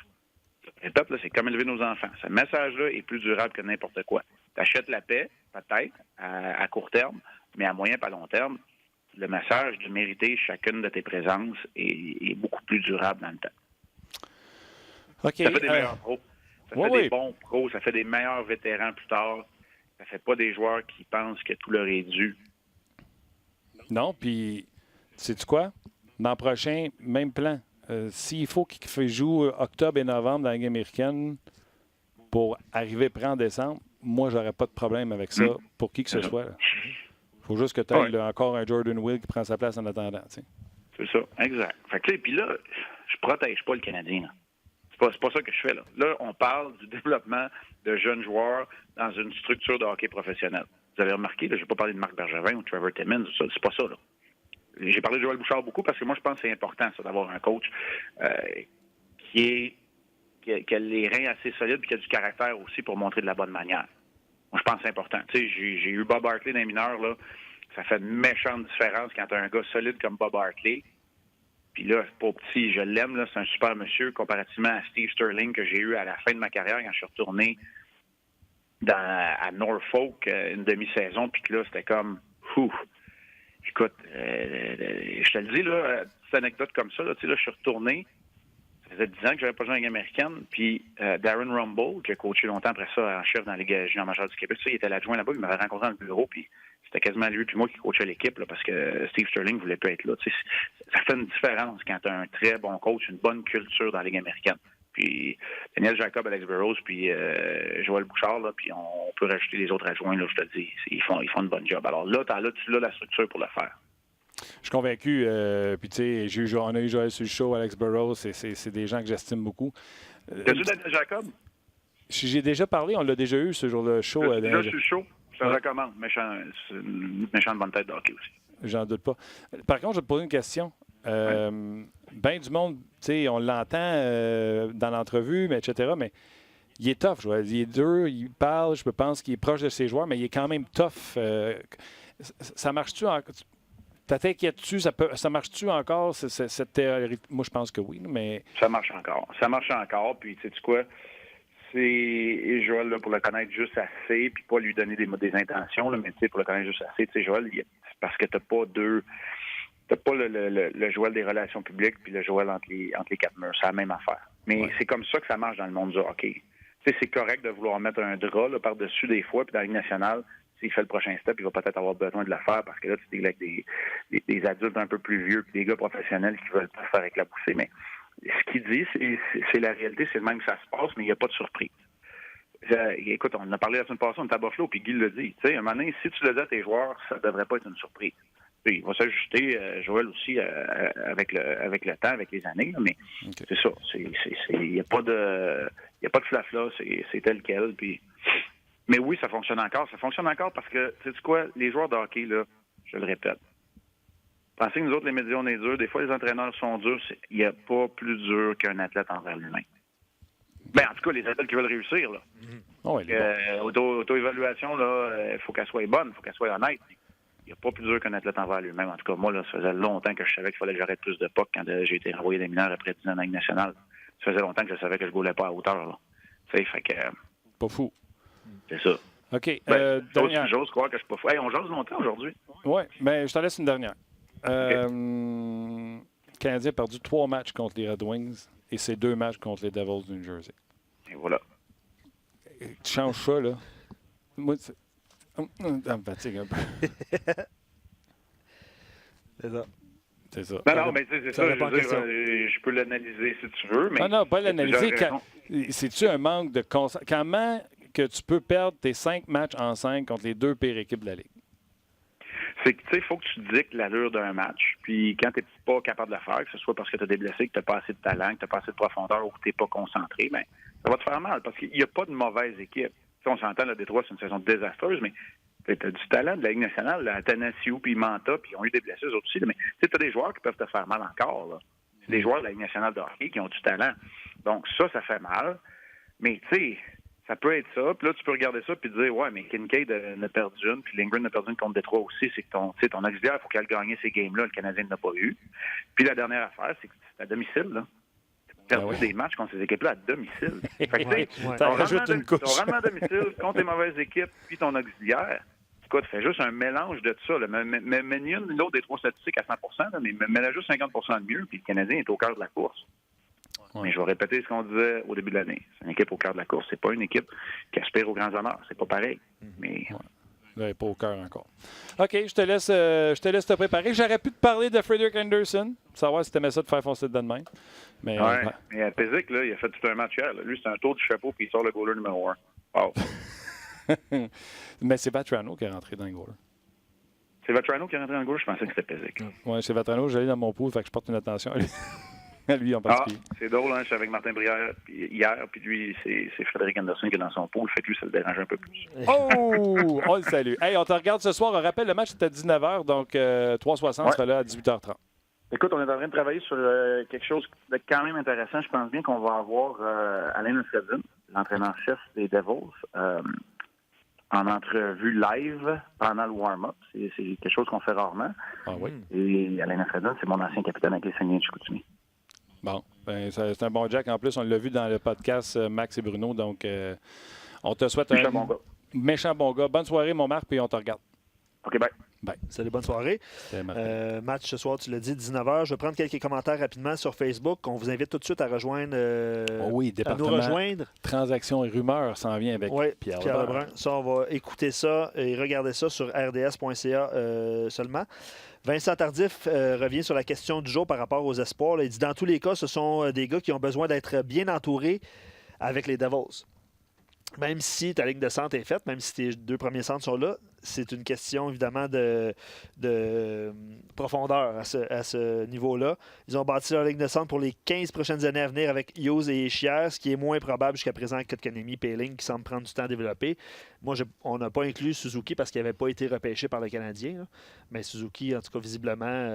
Je répète, là, c'est comme élever nos enfants. Ce message-là est plus durable que n'importe quoi. Tu achètes la paix, peut-être, à court terme, mais à moyen et à long terme, le message de mériter chacune de tes présences est beaucoup plus durable dans le temps. Okay, ça fait des meilleurs pros. Ça fait des bons pros. Ça fait des meilleurs vétérans plus tard. Ça fait pas des joueurs qui pensent que tout leur est dû. Non, puis, sais-tu quoi? L'an prochain, même plan. S'il faut qu'il joue octobre et novembre dans la Ligue américaine pour arriver prêt en décembre, moi, j'aurais pas de problème avec ça pour qui que ce soit. Il faut juste que tu aies encore un Jordan Will qui prend sa place en attendant. T'sais. C'est ça, exact. Fait que, puis là, je protège pas le Canadien. Là. C'est pas ça que je fais. Là, on parle du développement de jeunes joueurs dans une structure de hockey professionnel. Vous avez remarqué, je n'ai pas parlé de Marc Bergevin ou Trevor Timmins, c'est pas ça. Là. J'ai parlé de Joël Bouchard beaucoup parce que moi, je pense que c'est important ça, d'avoir un coach qui a les reins assez solides et qui a du caractère aussi pour montrer de la bonne manière. Moi, je pense que c'est important. Tu sais, j'ai eu Bob Hartley dans les mineurs, là. Ça fait une méchante différence quand tu as un gars solide comme Bob Hartley. Puis là, c'est pas petit, je l'aime, là. C'est un super monsieur comparativement à Steve Sterling que j'ai eu à la fin de ma carrière quand je suis retourné à Norfolk une demi-saison. Puis que là, c'était comme, écoute, je te le dis, là, petite anecdote comme ça, là, tu sais, là, je suis retourné. Ça faisait 10 ans que j'avais pas joué en Ligue américaine. Puis Darren Rumble, qui a coaché longtemps après ça en chef dans la Ligue junior majeure du Québec, ça, il était l'adjoint là-bas, il m'avait rencontré dans le bureau, puis c'était quasiment lui puis moi qui coachait l'équipe là, parce que Steve Sterling voulait pas être là. Tu sais, ça fait une différence quand tu as un très bon coach, une bonne culture dans la Ligue américaine. Puis Daniel Jacob, Alex Burrows, puis Joël Bouchard, là, puis on peut rajouter les autres adjoints, là, je te le dis. Ils font une bonne job. Alors là, tu as la structure pour le faire. Je suis convaincu. Puis, tu sais, on a eu Joël sur le show, Alex Burrows. C'est des gens que j'estime beaucoup. T'as vu Daniel Jacob? J'ai déjà parlé. On l'a déjà eu ce jour-là. Show. Déjà sur le show? Je te recommande. C'est une méchante bonne tête de hockey aussi. J'en doute pas. Par contre, je vais te poser une question. Ben du monde, tu sais, on l'entend dans l'entrevue, mais etc., mais il est tough, Joël. Il est dur, il parle, je pense qu'il est proche de ses joueurs, mais il est quand même tough. Ça marche-tu encore? T'inquiètes-tu? Ça marche-tu encore, cette théorie? Moi, je pense que oui, mais... Ça marche encore. Puis, tu sais quoi? C'est Joël, là, pour le connaître juste assez, puis pas lui donner des intentions, là, mais tu sais, pour le connaître juste assez, tu sais, Joël, parce que t'as pas le Joël des relations publiques puis le Joël entre les quatre murs. C'est la même affaire. Mais c'est comme ça que ça marche dans le monde du hockey. Tu sais, c'est correct de vouloir mettre un drap là, par-dessus des fois, puis dans la Ligue nationale, s'il fait le prochain step, il va peut-être avoir besoin de le faire parce que là, tu deals avec des adultes un peu plus vieux puis des gars professionnels qui veulent pas se faire éclabousser. Mais ce qu'il dit, c'est la réalité, c'est le même que ça se passe, mais il n'y a pas de surprise. Écoute, on en a parlé la semaine passée, on est à Buffalo, puis Guy le dit. Tu sais, à un moment donné, si tu le dis à tes joueurs, ça ne devrait pas être une surprise. Il va s'ajuster, Joël aussi, avec le temps, avec les années, là, mais c'est ça. Il n'y a pas de flafla, c'est tel quel. Puis... Mais oui, ça fonctionne encore. Ça fonctionne encore parce que, tu sais quoi, les joueurs de hockey, là, je le répète, pensez que nous autres, les médias, on est durs. Des fois, les entraîneurs sont durs. Il n'y a pas plus dur qu'un athlète envers l'humain. Ben, en tout cas, les athlètes qui veulent réussir, là. Auto-évaluation, là, il faut qu'elle soit bonne, il faut qu'elle soit honnête. Il n'y a pas plus dur qu'un athlète envers lui-même. En tout cas, moi, là, ça faisait longtemps que je savais qu'il fallait que j'arrête plus de puck quand j'ai été renvoyé des mineurs après 10 ans en Ligue nationale. Ça faisait longtemps que je savais que je ne goulais pas à hauteur, là. Tu sais, fait que... Pas fou. C'est ça. OK. Dernière. J'ose croire que je suis pas fou. Hey, on jase longtemps aujourd'hui. Oui, mais je t'en laisse une dernière. Okay. Le Canadien a perdu 3 matchs contre les Red Wings et ses 2 matchs contre les Devils du New Jersey. Et voilà. Tu changes ça, là. Moi, ça me fatigue un peu. C'est ça. C'est ça. Non, mais c'est ça. répond à la question. Je peux l'analyser si tu veux, mais... Ah non, pas l'analyser. plusieurs C'est-tu un manque de concentration? Comment que tu peux perdre tes 5 matchs en 5 contre les 2 pires équipes de la Ligue? C'est que, tu sais, il faut que tu dictes l'allure d'un match. Puis quand tu n'es pas capable de le faire, que ce soit parce que tu as des blessés, que tu n'as pas assez de talent, que tu n'as pas assez de profondeur ou que tu n'es pas concentré, bien, ça va te faire mal parce qu'il n'y a pas de mauvaise équipe. Tu sais, on s'entend, le Détroit, c'est une saison désastreuse, mais tu as du talent de la Ligue nationale, là, Athanasiou puis Manta, puis ils ont eu des blessés eux autres aussi. Là, mais tu as des joueurs qui peuvent te faire mal encore. Là. C'est des joueurs de la Ligue nationale de hockey qui ont du talent. Donc ça fait mal. Mais tu sais, ça peut être ça. Puis là, tu peux regarder ça puis te dire, ouais, mais Kincaid en a perdu une, puis Lindgren a perdu une contre Détroit aussi. C'est que ton auxiliaire, il faut qu'elle gagne ces games-là. Le Canadien n'a pas eu. Puis la dernière affaire, c'est que c'est à domicile, là. Tu as perdu des matchs contre ces équipes-là à domicile. Fait que, tu sais, ton rendement à domicile contre les mauvaises équipes, puis ton auxiliaire, écoute, fais juste un mélange de tout ça. Là. Mais ni une ni l'autre des 3 statistiques à 100 là, mais là, juste 50 de mieux, puis le Canadien est au cœur de la course. Ouais. Mais je vais répéter ce qu'on disait au début de l'année. C'est une équipe au cœur de la course. C'est pas une équipe qui aspire aux grands honneurs. C'est pas pareil. Mais... Ouais. Pas au cœur encore. OK, je te laisse te préparer. J'aurais pu te parler de Frederik Andersen, savoir si tu aimais ça de faire foncer de même. Mais, mais Pézic, là, il a fait tout un match hier. Là. Lui, c'est un tour du chapeau puis il sort le goaler numéro 1. Wow. Mais c'est Vatrano qui est rentré dans le goaler. C'est Vatrano qui est rentré dans le goaler? Je pensais que c'était Pézic. Oui, c'est Vatrano. J'allais dans mon pool, fait que je porte une attention à lui en particulier. C'est drôle, hein? Je suis avec Martin Brière hier, puis lui, c'est Frederik Andersen qui est dans son pool. Fait que lui, ça le dérange un peu plus. Oh! On le salue. Hey, on te regarde ce soir. On rappelle, le match est à 19h, donc 360 sera là à 18h30. Écoute, on est en train de travailler sur quelque chose de quand même intéressant. Je pense bien qu'on va avoir Alain Lefebvre, l'entraîneur-chef des Devils, en entrevue live pendant le warm-up. C'est quelque chose qu'on fait rarement. Ah oui? Et Alain Lefebvre, c'est mon ancien capitaine avec les Saguenay de Chicoutimi. Bon, ben, c'est un bon Jack. En plus, on l'a vu dans le podcast Max et Bruno. Donc, on te souhaite méchant bon gars. Bonne soirée, mon Marc, puis on te regarde. OK, bye. Salut, bonne soirée. Match ce soir, tu l'as dit, 19h. Je vais prendre quelques commentaires rapidement sur Facebook. On vous invite tout de suite à rejoindre. Département. À nous rejoindre. Transactions et rumeurs s'en vient avec Pierre Lebrun. Ça, on va écouter ça et regarder ça sur rds.ca seulement. Vincent Tardif revient sur la question du jour par rapport aux espoirs. Là, il dit, dans tous les cas, ce sont des gars qui ont besoin d'être bien entourés avec les Devils. Même si ta ligne de centre est faite, même si tes 2 premiers centres sont là, c'est une question évidemment de profondeur à ce niveau-là. Ils ont bâti leur ligne de centre pour les 15 prochaines années à venir avec Hughes et Chier, ce qui est moins probable jusqu'à présent avec Kotkaniemi, Poehling, qui semble prendre du temps à développer. Moi, on n'a pas inclus Suzuki parce qu'il n'avait pas été repêché par le Canadien. Là. Mais Suzuki, en tout cas, visiblement,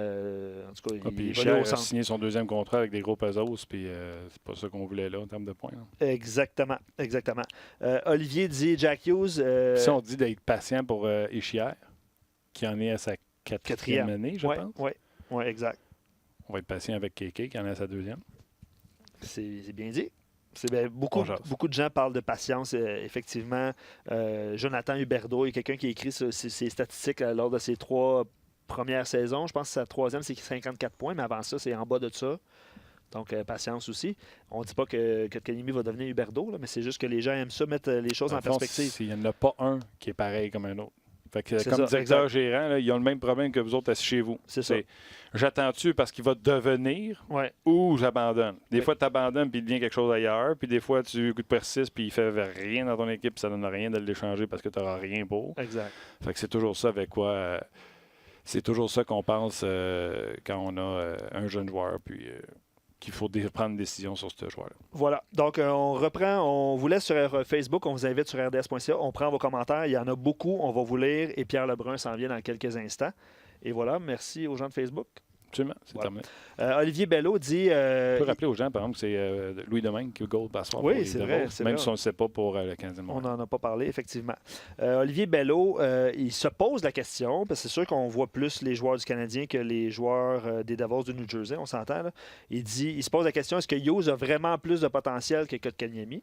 il Chier a signé son 2e contrat avec des gros pesos, puis c'est pas ça qu'on voulait là en termes de points. Là. Exactement. Olivier dit Jack Hughes. Si on dit d'être patient pour Échière, qui en est à sa 4e année, je pense. Oui, exact. On va être patient avec Kéké, qui en est à sa 2e. C'est bien dit. Beaucoup de gens parlent de patience, effectivement. Jonathan Huberdeau, il y a quelqu'un qui a écrit ses statistiques lors de ses 3 premières saisons. Je pense que sa 3e, c'est 54 points, mais avant ça, c'est en bas de ça. Donc, patience aussi. On ne dit pas que Kotkaniemi va devenir Huberdeau, mais c'est juste que les gens aiment ça, mettre les choses en perspective. Il n'y en a pas un qui est pareil comme un autre. Fait que, comme directeur gérant, là, ils ont le même problème que vous autres assis chez vous. C'est ça. J'attends-tu parce qu'il va devenir ou j'abandonne? Des fois, tu abandonnes puis il devient quelque chose ailleurs. Puis des fois, tu persistes puis il fait rien dans ton équipe puis ça ne donne rien de l'échanger parce que tu n'auras rien pour. Exact. Fait que c'est toujours ça avec quoi... c'est toujours ça qu'on pense quand on a un jeune joueur puis... qu'il faut prendre une décision sur ce joueur-là. Voilà. Donc, on reprend. On vous laisse sur Facebook. On vous invite sur rds.ca. On prend vos commentaires. Il y en a beaucoup. On va vous lire. Et Pierre Lebrun s'en vient dans quelques instants. Et voilà. Merci aux gens de Facebook. Absolument. C'est terminé. Olivier Bello dit... On peut rappeler aux gens, par exemple, que c'est Louis Domingue qui goal par soir. Oui, c'est vrai. Même si on ne le sait pas pour le 15e mois. On n'en a pas parlé, effectivement. Olivier Bello, il se pose la question, parce que c'est sûr qu'on voit plus les joueurs du Canadien que les joueurs des Devils du New Jersey, on s'entend. Là. Il se pose la question, est-ce que Hughes a vraiment plus de potentiel que Kotkaniemi?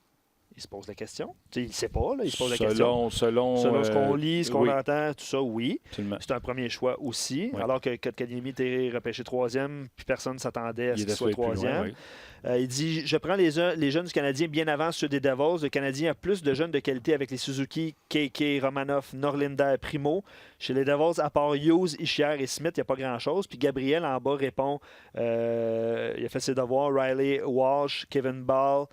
Il se pose la question. Tu sais, il ne sait pas, là, il se pose la question. Selon ce qu'on lit, ce qu'on entend, tout ça, oui. Absolument. C'est un premier choix aussi. Oui. Alors que Kotkaniemi était repêché 3e, puis personne ne s'attendait à ce qu'il soit 3e. Il dit « Je prends les jeunes du Canadien bien avant ceux des Devils. Le Canadien a plus de jeunes de qualité avec les Suzuki, KK, Romanov, Norlinder, Primo. Chez les Devils, à part Hughes, Ischier et Smith, il n'y a pas grand-chose. » Puis Gabriel, en bas, répond il a fait ses devoirs. Riley Walsh, Kevin Ball,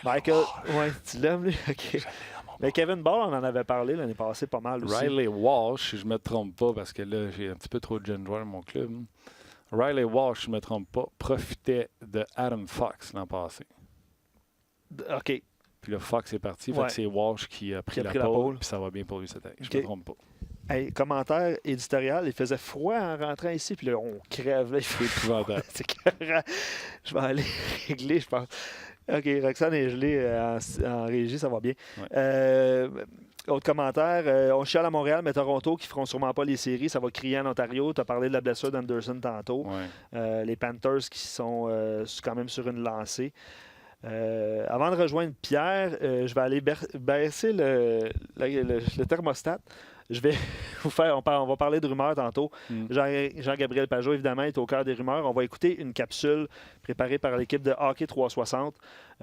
Michael... Ouais, tu l'aimes, lui? OK. Mais Kevin Ball, on en avait parlé l'année passée pas mal aussi. Riley Walsh, si je ne me trompe pas, parce que là, j'ai un petit peu trop de jeunes joueurs dans mon club. Riley Walsh, si je ne me trompe pas, profitait de Adam Fox l'an passé. OK. Puis le Fox est parti. Fait que c'est Walsh qui a pris la pole. Puis ça va bien pour lui cette année. Je ne me trompe pas. Hey, commentaire éditorial, il faisait froid en rentrant ici, puis là, on crève. C'est épouvantable. Je vais aller régler, je pense. OK, Roxane est gelée en régie, ça va bien. Ouais. Autre commentaire, on chiale à Montréal, mais Toronto qui ne feront sûrement pas les séries, ça va crier en Ontario. Tu as parlé de la blessure d'Anderson tantôt. Ouais. Les Panthers qui sont quand même sur une lancée. Avant de rejoindre Pierre, je vais aller baisser le thermostat. Je vais vous faire, on va parler de rumeurs tantôt. Jean-Gabriel Pageau, évidemment, est au cœur des rumeurs. On va écouter une capsule préparée par l'équipe de Hockey 360.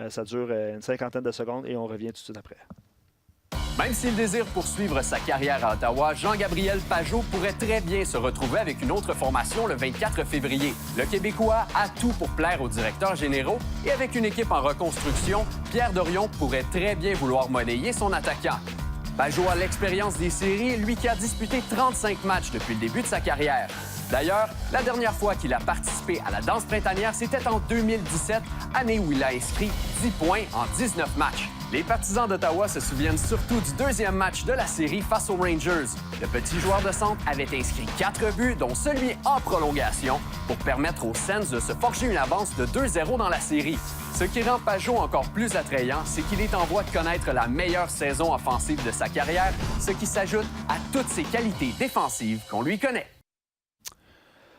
Ça dure une cinquantaine de secondes et on revient tout de suite après. Même s'il désire poursuivre sa carrière à Ottawa, Jean-Gabriel Pageau pourrait très bien se retrouver avec une autre formation le 24 février. Le Québécois a tout pour plaire aux directeurs généraux et avec une équipe en reconstruction, Pierre Dorion pourrait très bien vouloir monnayer son attaquant. Pageau a l'expérience des séries, lui qui a disputé 35 matchs depuis le début de sa carrière. D'ailleurs, la dernière fois qu'il a participé à la danse printanière, c'était en 2017, année où il a inscrit 10 points en 19 matchs. Les partisans d'Ottawa se souviennent surtout du deuxième match de la série face aux Rangers. Le petit joueur de centre avait inscrit 4 buts, dont celui en prolongation, pour permettre aux Sens de se forger une avance de 2-0 dans la série. Ce qui rend Pageau encore plus attrayant, c'est qu'il est en voie de connaître la meilleure saison offensive de sa carrière, ce qui s'ajoute à toutes ses qualités défensives qu'on lui connaît.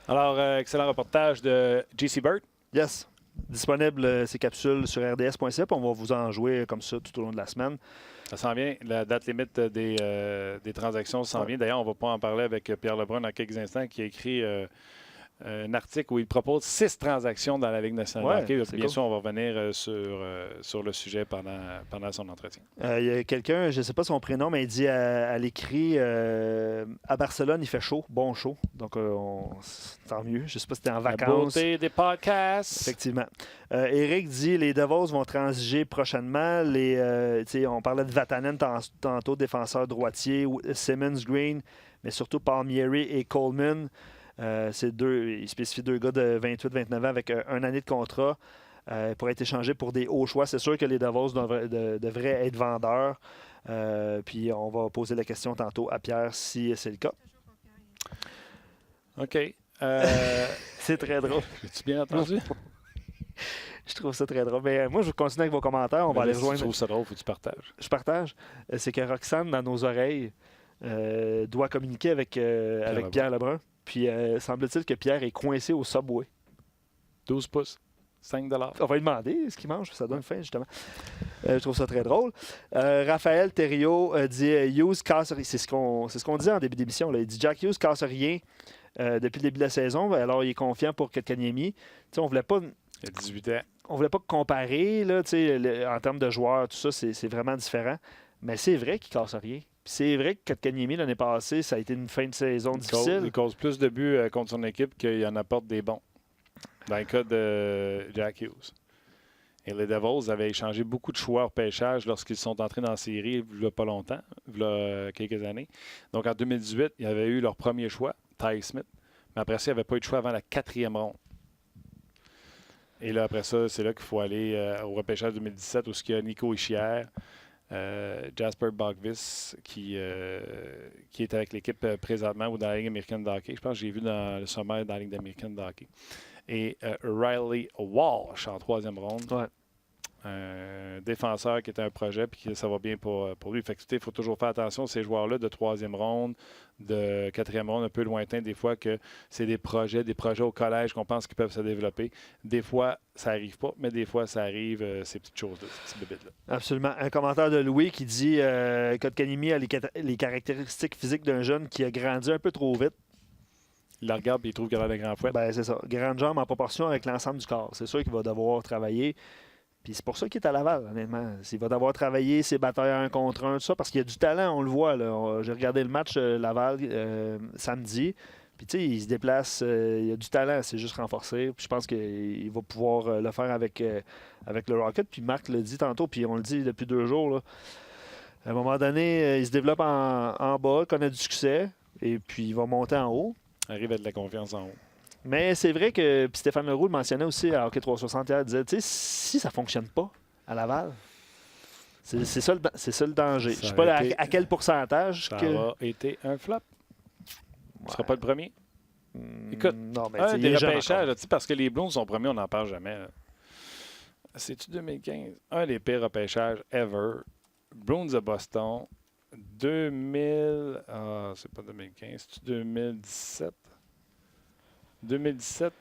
Alors, excellent reportage de JC Burt. Yes. Disponible ces capsules sur rds.ca. On va vous en jouer comme ça tout au long de la semaine. Ça s'en vient. La date limite des transactions s'en vient. D'ailleurs, on va pas en parler avec Pierre Lebrun dans quelques instants, qui a écrit un article où il propose 6 transactions dans la Ligue nationale de hockey. Bien sûr, on va revenir sur le sujet pendant son entretien. Il y a quelqu'un, je ne sais pas son prénom, mais il dit à l'écrit à Barcelone, il fait chaud, bon chaud. Donc, tant mieux. Je ne sais pas si c'était en vacances. La beauté des podcasts. Effectivement. Eric dit les Devils vont transiger prochainement. On parlait de Vatanen tantôt, défenseur droitier, Simmons, Green, mais surtout Palmieri et Coleman. Il spécifie 2 gars de 28-29 ans avec une année de contrat pour être échangés pour des hauts choix. C'est sûr que les Devils devraient être vendeurs. Puis on va poser la question tantôt à Pierre si c'est le cas. OK. C'est très drôle. As-tu bien entendu? Je trouve ça très drôle. Mais moi, je continue avec vos commentaires. On va aller rejoindre. Je trouve ça drôle, faut que tu partages. Je partage. C'est que Roxane, dans nos oreilles, doit communiquer avec Pierre Lebrun. Puis, semble-t-il que Pierre est coincé au Subway. 12 pouces, 5 $. On va lui demander ce qu'il mange. Ça donne faim, justement. Je trouve ça très drôle. Raphaël Thériault dit Hughes casse rien. C'est ce qu'on disait en début d'émission. Là. Il dit Jack Hughes casse rien depuis le début de la saison. Alors, il est confiant pour Kotkaniemi. On voulait pas... Il a 18 ans. On voulait pas comparer là, en termes de joueurs, tout ça, c'est vraiment différent. Mais c'est vrai qu'il casse rien. C'est vrai que Kotkaniemi, l'année passée, ça a été une fin de saison difficile. Il cause plus de buts contre son équipe qu'il en apporte des bons. Dans le cas de Jack Hughes. Et les Devils avaient échangé beaucoup de choix au pêchage lorsqu'ils sont entrés dans la série il n'y a pas longtemps, il y a quelques années. Donc en 2018, il y avait eu leur premier choix, Ty Smith. Mais après ça, il n'y avait pas eu de choix avant la 4e ronde. Et là, après ça, c'est là qu'il faut aller au repêchage 2017 où il y a Nico Hischier, Jasper Bogvis qui est avec l'équipe présentement ou dans la Ligue américaine de hockey. Je pense que j'ai vu dans le sommaire dans la Ligue américaine de hockey. Et Riley Walsh en 3e ronde. Ouais. un défenseur qui est un projet puis que ça va bien pour lui. Fait que, il faut toujours faire attention à ces joueurs-là de troisième ronde, de quatrième ronde, un peu lointain, des fois que c'est des projets au collège qu'on pense qu'ils peuvent se développer. Des fois, ça n'arrive pas, mais des fois, ça arrive, ces petites choses-là, ces petites bébites-là. Absolument. Un commentaire de Louis qui dit Kotkaniemi a les caractéristiques physiques d'un jeune qui a grandi un peu trop vite. Il la regarde et il trouve qu'il a l'air de grand fouet. Ben, c'est ça. Grande jambe en proportion avec l'ensemble du corps. C'est sûr qu'il va devoir travailler. Puis c'est pour ça qu'il est à Laval, honnêtement. Il va devoir travailler ses batailles 1 contre 1, tout ça, parce qu'il y a du talent, on le voit. J'ai regardé le match Laval samedi. Puis tu sais, il se déplace, il y a du talent, c'est juste renforcé. Puis je pense qu'il va pouvoir le faire avec le Rocket. Puis Marc l'a dit tantôt, puis on le dit depuis 2 jours. Là. À un moment donné, il se développe en bas, connaît du succès, et puis il va monter en haut. Arrive avec de la confiance en haut. Mais c'est vrai que puis Stéphane Leroux le mentionnait aussi à Hockey 360 hier, il disait, tu sais, si ça ne fonctionne pas à Laval, c'est ça le danger. Je ne sais pas à quel pourcentage. Ça a été un flop. Tu ne seras pas le premier. Écoute, non, mais un des repêchages, parce que les Blues sont premiers, on n'en parle jamais. C'est-tu 2015? Un des pires repêchages ever. Bruins de Boston, 2000... Ah, c'est pas 2015, c'est-tu 2017? 2017,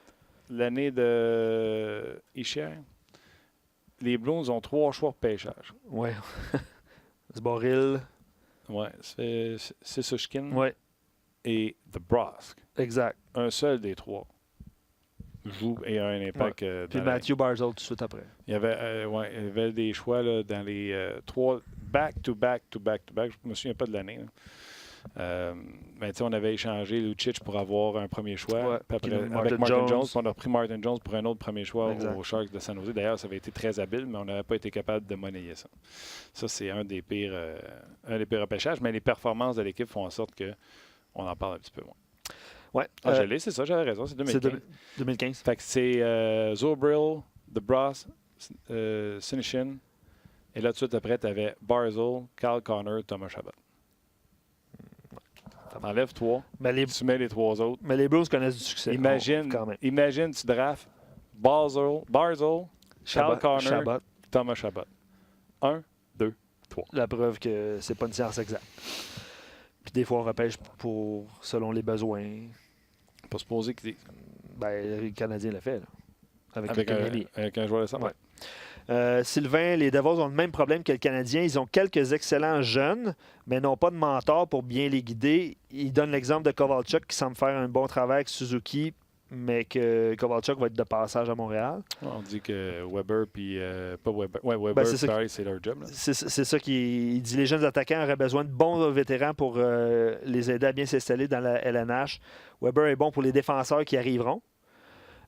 l'année de Ischier. Les Blues ont 3 choix de pêchage. Oui. Zboril. Oui, c'est Sushkin. Oui. Et The Brosk. Exact. Un seul des 3 joue et a un impact. Puis Matthew Barzal tout de suite après. Il y avait des choix là, dans les 3 back-to-back. Je ne me souviens pas de l'année. Mais on avait échangé Lucic pour avoir un premier choix. Ouais, Puis après, avec avec Martin Martin Jones, Jones. on a pris Martin Jones pour un autre premier choix Exact. aux Sharks de San Jose. D'ailleurs, ça avait été très habile, mais on n'avait pas été capable de monnayer ça. Ça, c'est un des pires repêchages, mais les performances de l'équipe font en sorte qu'on en parle un petit peu moins. Ouais. Je l'ai, c'est ça, j'avais raison, c'est 2015. C'est 2015. Fait que c'est Zobril, The Bros, Sinishin, et là, tout de suite après, tu avais Barzal, Kyle Connor, Thomas Chabot. Enlève 3, tu mets les 3 autres. Mais les Blues connaissent du succès. Imagine, tu drafts Barzal, Kyle Connor, Thomas Chabot. 1, 2, 3. La preuve que c'est pas une science exacte. Puis des fois, on repêche selon les besoins. Pas supposer que le Canadien l'a fait, là. Avec un joueur de centre. Ouais. Sylvain, les Devils ont le même problème que le Canadien. Ils ont quelques excellents jeunes, mais n'ont pas de mentor pour bien les guider. Il donne l'exemple de Kovalchuk qui semble faire un bon travail avec Suzuki, mais que Kovalchuk va être de passage à Montréal. On dit que Weber, puis pas Weber. Ouais, Weber, c'est leur job. C'est ça qu'il dit. Les jeunes attaquants auraient besoin de bons vétérans pour les aider à bien s'installer dans la LNH. Weber est bon pour les défenseurs qui arriveront.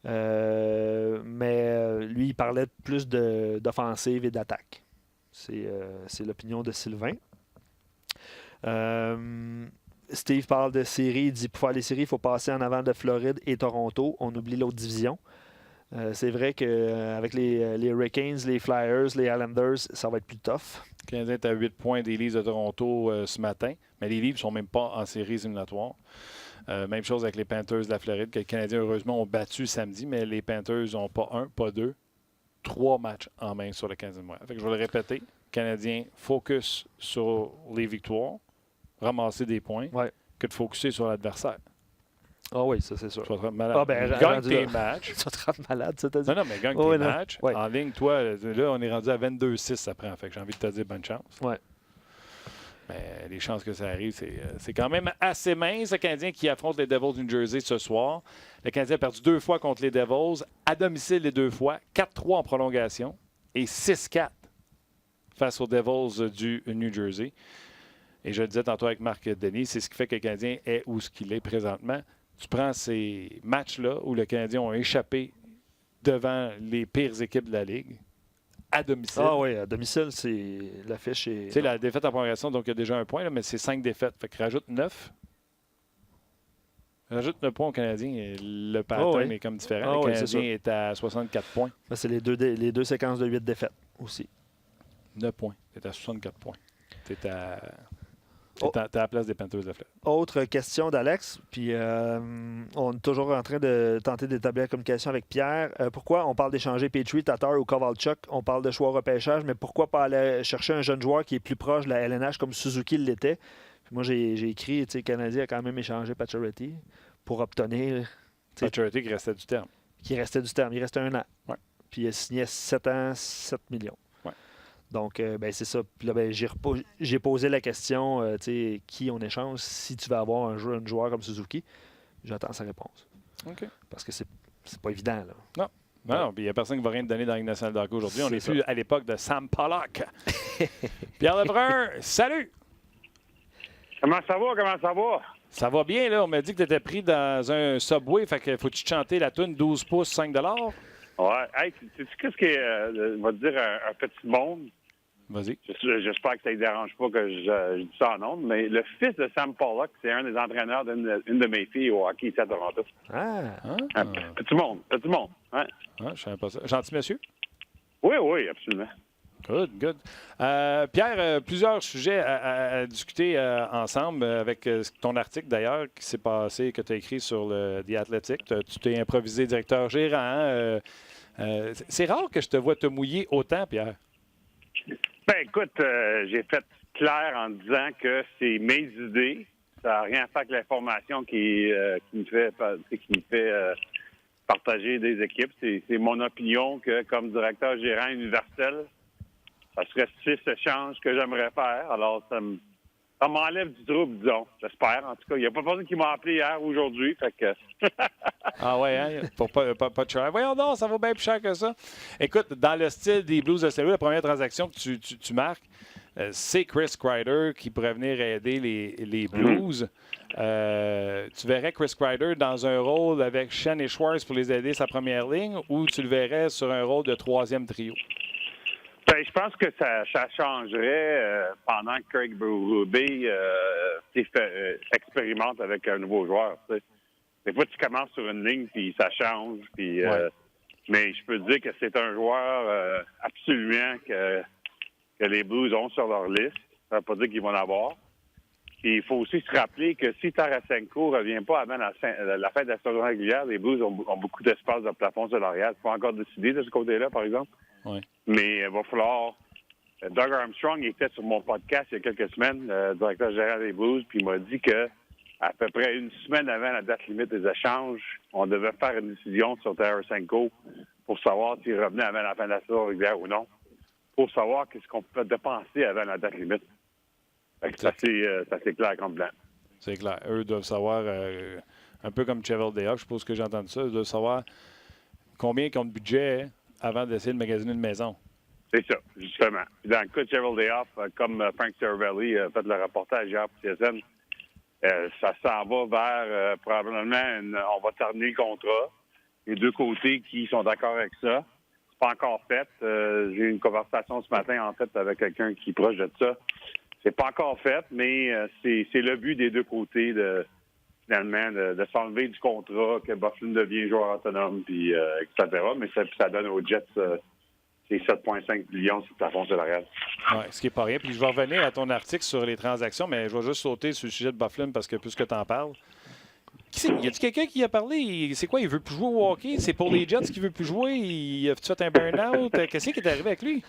Mais lui, il parlait plus d'offensive et d'attaque. C'est l'opinion de Sylvain. Steve parle de séries. Il dit pour faire les séries, il faut passer en avant de Floride et Toronto. On oublie l'autre division. C'est vrai qu'avec les Hurricanes, les Flyers, les Islanders, ça va être plus tough. Le Canadien est à 8 points des Leafs de Toronto ce matin, mais les Leafs ne sont même pas en séries éliminatoires. Même chose avec les Panthers de la Floride, que les Canadiens, heureusement, ont battu samedi, mais les Panthers n'ont pas 1, pas 2, 3 matchs en main sur le Canadien de Montréal. Fait que je vais le répéter, les Canadiens focus sur les victoires, ramasser des points, que de focuser sur l'adversaire. Ah oui, ça c'est sûr. Tu vas te rendre malade. Gagne tes matchs. Tu vas te rendre malade, ça t'a dit? Non, mais gagne tes matchs. En ligne, toi, là, on est rendu à 22-6, ça prend. Fait que j'ai envie de te dire bonne chance. Ouais. Mais les chances que ça arrive, c'est quand même assez mince. Le Canadien qui affronte les Devils du New Jersey ce soir. Le Canadien a perdu 2 fois contre les Devils, à domicile les 2 fois, 4-3 en prolongation et 6-4 face aux Devils du New Jersey. Et je le disais tantôt avec Marc Denis, c'est ce qui fait que le Canadien est où ce qu'il est présentement. Tu prends ces matchs-là où le Canadien a échappé devant les pires équipes de la Ligue. À domicile. Ah oui, à domicile, c'est l'affiche est. Tu sais, la défaite en prolongation, donc il y a déjà un point, là, mais c'est 5 défaites. Fait que rajoute 9. Rajoute 9 points au Canadien. Le pattern est comme différent. Le Canadien est à 64 points. Ben, c'est les deux séquences de 8 défaites aussi. 9 points. Tu es à 64 points. Tu es à T'es à la place des Panthers de Floride. Autre question d'Alex, puis on est toujours en train de tenter d'établir la communication avec Pierre. Pourquoi on parle d'échanger Petrie, Tatar ou Kovalchuk? On parle de choix au repêchage, mais pourquoi pas aller chercher un jeune joueur qui est plus proche de la LNH comme Suzuki l'était? Puis moi, j'ai écrit, tu sais, le Canadien a quand même échangé Pacioretty pour obtenir... Pacioretty qui restait du terme. Qui restait du terme. Il restait 1 an. Ouais. Puis il a signé 7 ans, 7 millions. Ouais. Donc, c'est ça. Puis là, j'ai posé la question, qui on échange si tu veux avoir un joueur comme Suzuki. J'attends sa réponse. OK. Parce que c'est pas évident, là. Non, puis il n'y a personne qui va rien te donner dans la Ligue nationale de hockey aujourd'hui. On n'est plus à l'époque de Sam Pollock. Pierre Lebrun, salut! Comment ça va? Ça va bien, là. On m'a dit que tu étais pris dans un Subway. Fait que faut-tu te chanter la toune 12 pouces, 5 $? Ouais. Hey, sais-tu qu'est-ce qui est, on va te dire, un petit monde? Vas-y. J'espère que ça ne dérange pas que je dis ça en ondes, mais le fils de Sam Pollock, c'est un des entraîneurs d'une de mes filles au hockey ici à Toronto. Un petit monde. Ouais. Je savais pas ça. Gentil monsieur? Oui, absolument. Good. Pierre, plusieurs sujets à discuter ensemble avec ton article d'ailleurs qui s'est passé, que tu as écrit sur le The Athletic. Tu t'es improvisé directeur gérant. C'est rare que je te vois te mouiller autant, Pierre. Ben écoute, j'ai fait clair en disant que c'est mes idées. Ça n'a rien à faire avec l'information qui me fait partager des équipes. C'est mon opinion que comme directeur gérant universel, ça serait 6 échanges que j'aimerais faire. Alors, ça m'enlève du trouble, disons. J'espère. En tout cas, il n'y a pas personne qui m'a appelé hier ou aujourd'hui. Fait que... Ah ouais, hein? Pour pas de cher. Voyons donc, ça vaut bien plus cher que ça. Écoute, dans le style des Blues de Saint-Louis, la première transaction que tu marques, c'est Chris Kreider qui pourrait venir aider les Blues. Tu verrais Chris Kreider dans un rôle avec Schenn et Schwartz pour les aider sa première ligne ou tu le verrais sur un rôle de 3e trio? Ben, je pense que ça changerait pendant que Craig Berube expérimente avec un nouveau joueur. T'sais. Des fois, tu commences sur une ligne, puis ça change. Puis, mais je peux te dire que c'est un joueur absolument que les Blues ont sur leur liste. Ça ne veut pas dire qu'ils vont l'avoir. Puis, il faut aussi se rappeler que si Tarasenko ne revient pas avant la fin de la saison régulière, les Blues ont beaucoup d'espace de plafond salarial. Il faut encore décider de ce côté-là, par exemple. Oui. Mais il va falloir... Doug Armstrong était sur mon podcast il y a quelques semaines, directeur général des Blues, puis il m'a dit que à peu près une semaine avant la date limite des échanges, on devait faire une décision sur Tarasenko pour savoir s'il revenait avant la fin de la saison régulière ou non, pour savoir qu'est-ce qu'on peut dépenser avant la date limite. Ça, c'est clair comme plan. C'est clair. Eux doivent savoir, un peu comme Chevel Day, je suppose que j'ai entendu ça, ils doivent savoir combien ils ont de budget avant d'essayer de magasiner une maison. C'est ça, justement. Puis dans le cas de Chevel Day Off, comme Frank Cervelli a fait le reportage hier pour CSN, ça s'en va vers probablement, on va terminer le contrat. Les deux côtés qui sont d'accord avec ça. C'est pas encore fait. J'ai eu une conversation ce matin, en fait, avec quelqu'un qui est proche de ça. C'est pas encore fait, mais c'est le but des deux côtés finalement, de s'enlever du contrat, que Bufflin devient joueur autonome, puis etc. Mais ça donne aux Jets c'est 7,5 millions sur le plafond salarial. Oui, ce qui n'est pas rien. Puis je vais revenir à ton article sur les transactions, mais je vais juste sauter sur le sujet de Bufflin parce que puisque tu en parles. Y a-t-il quelqu'un qui a parlé? C'est quoi? Il veut plus jouer au hockey? C'est pour les Jets qu'il veut plus jouer? Il a fait un burn-out? Qu'est-ce qui est arrivé avec lui?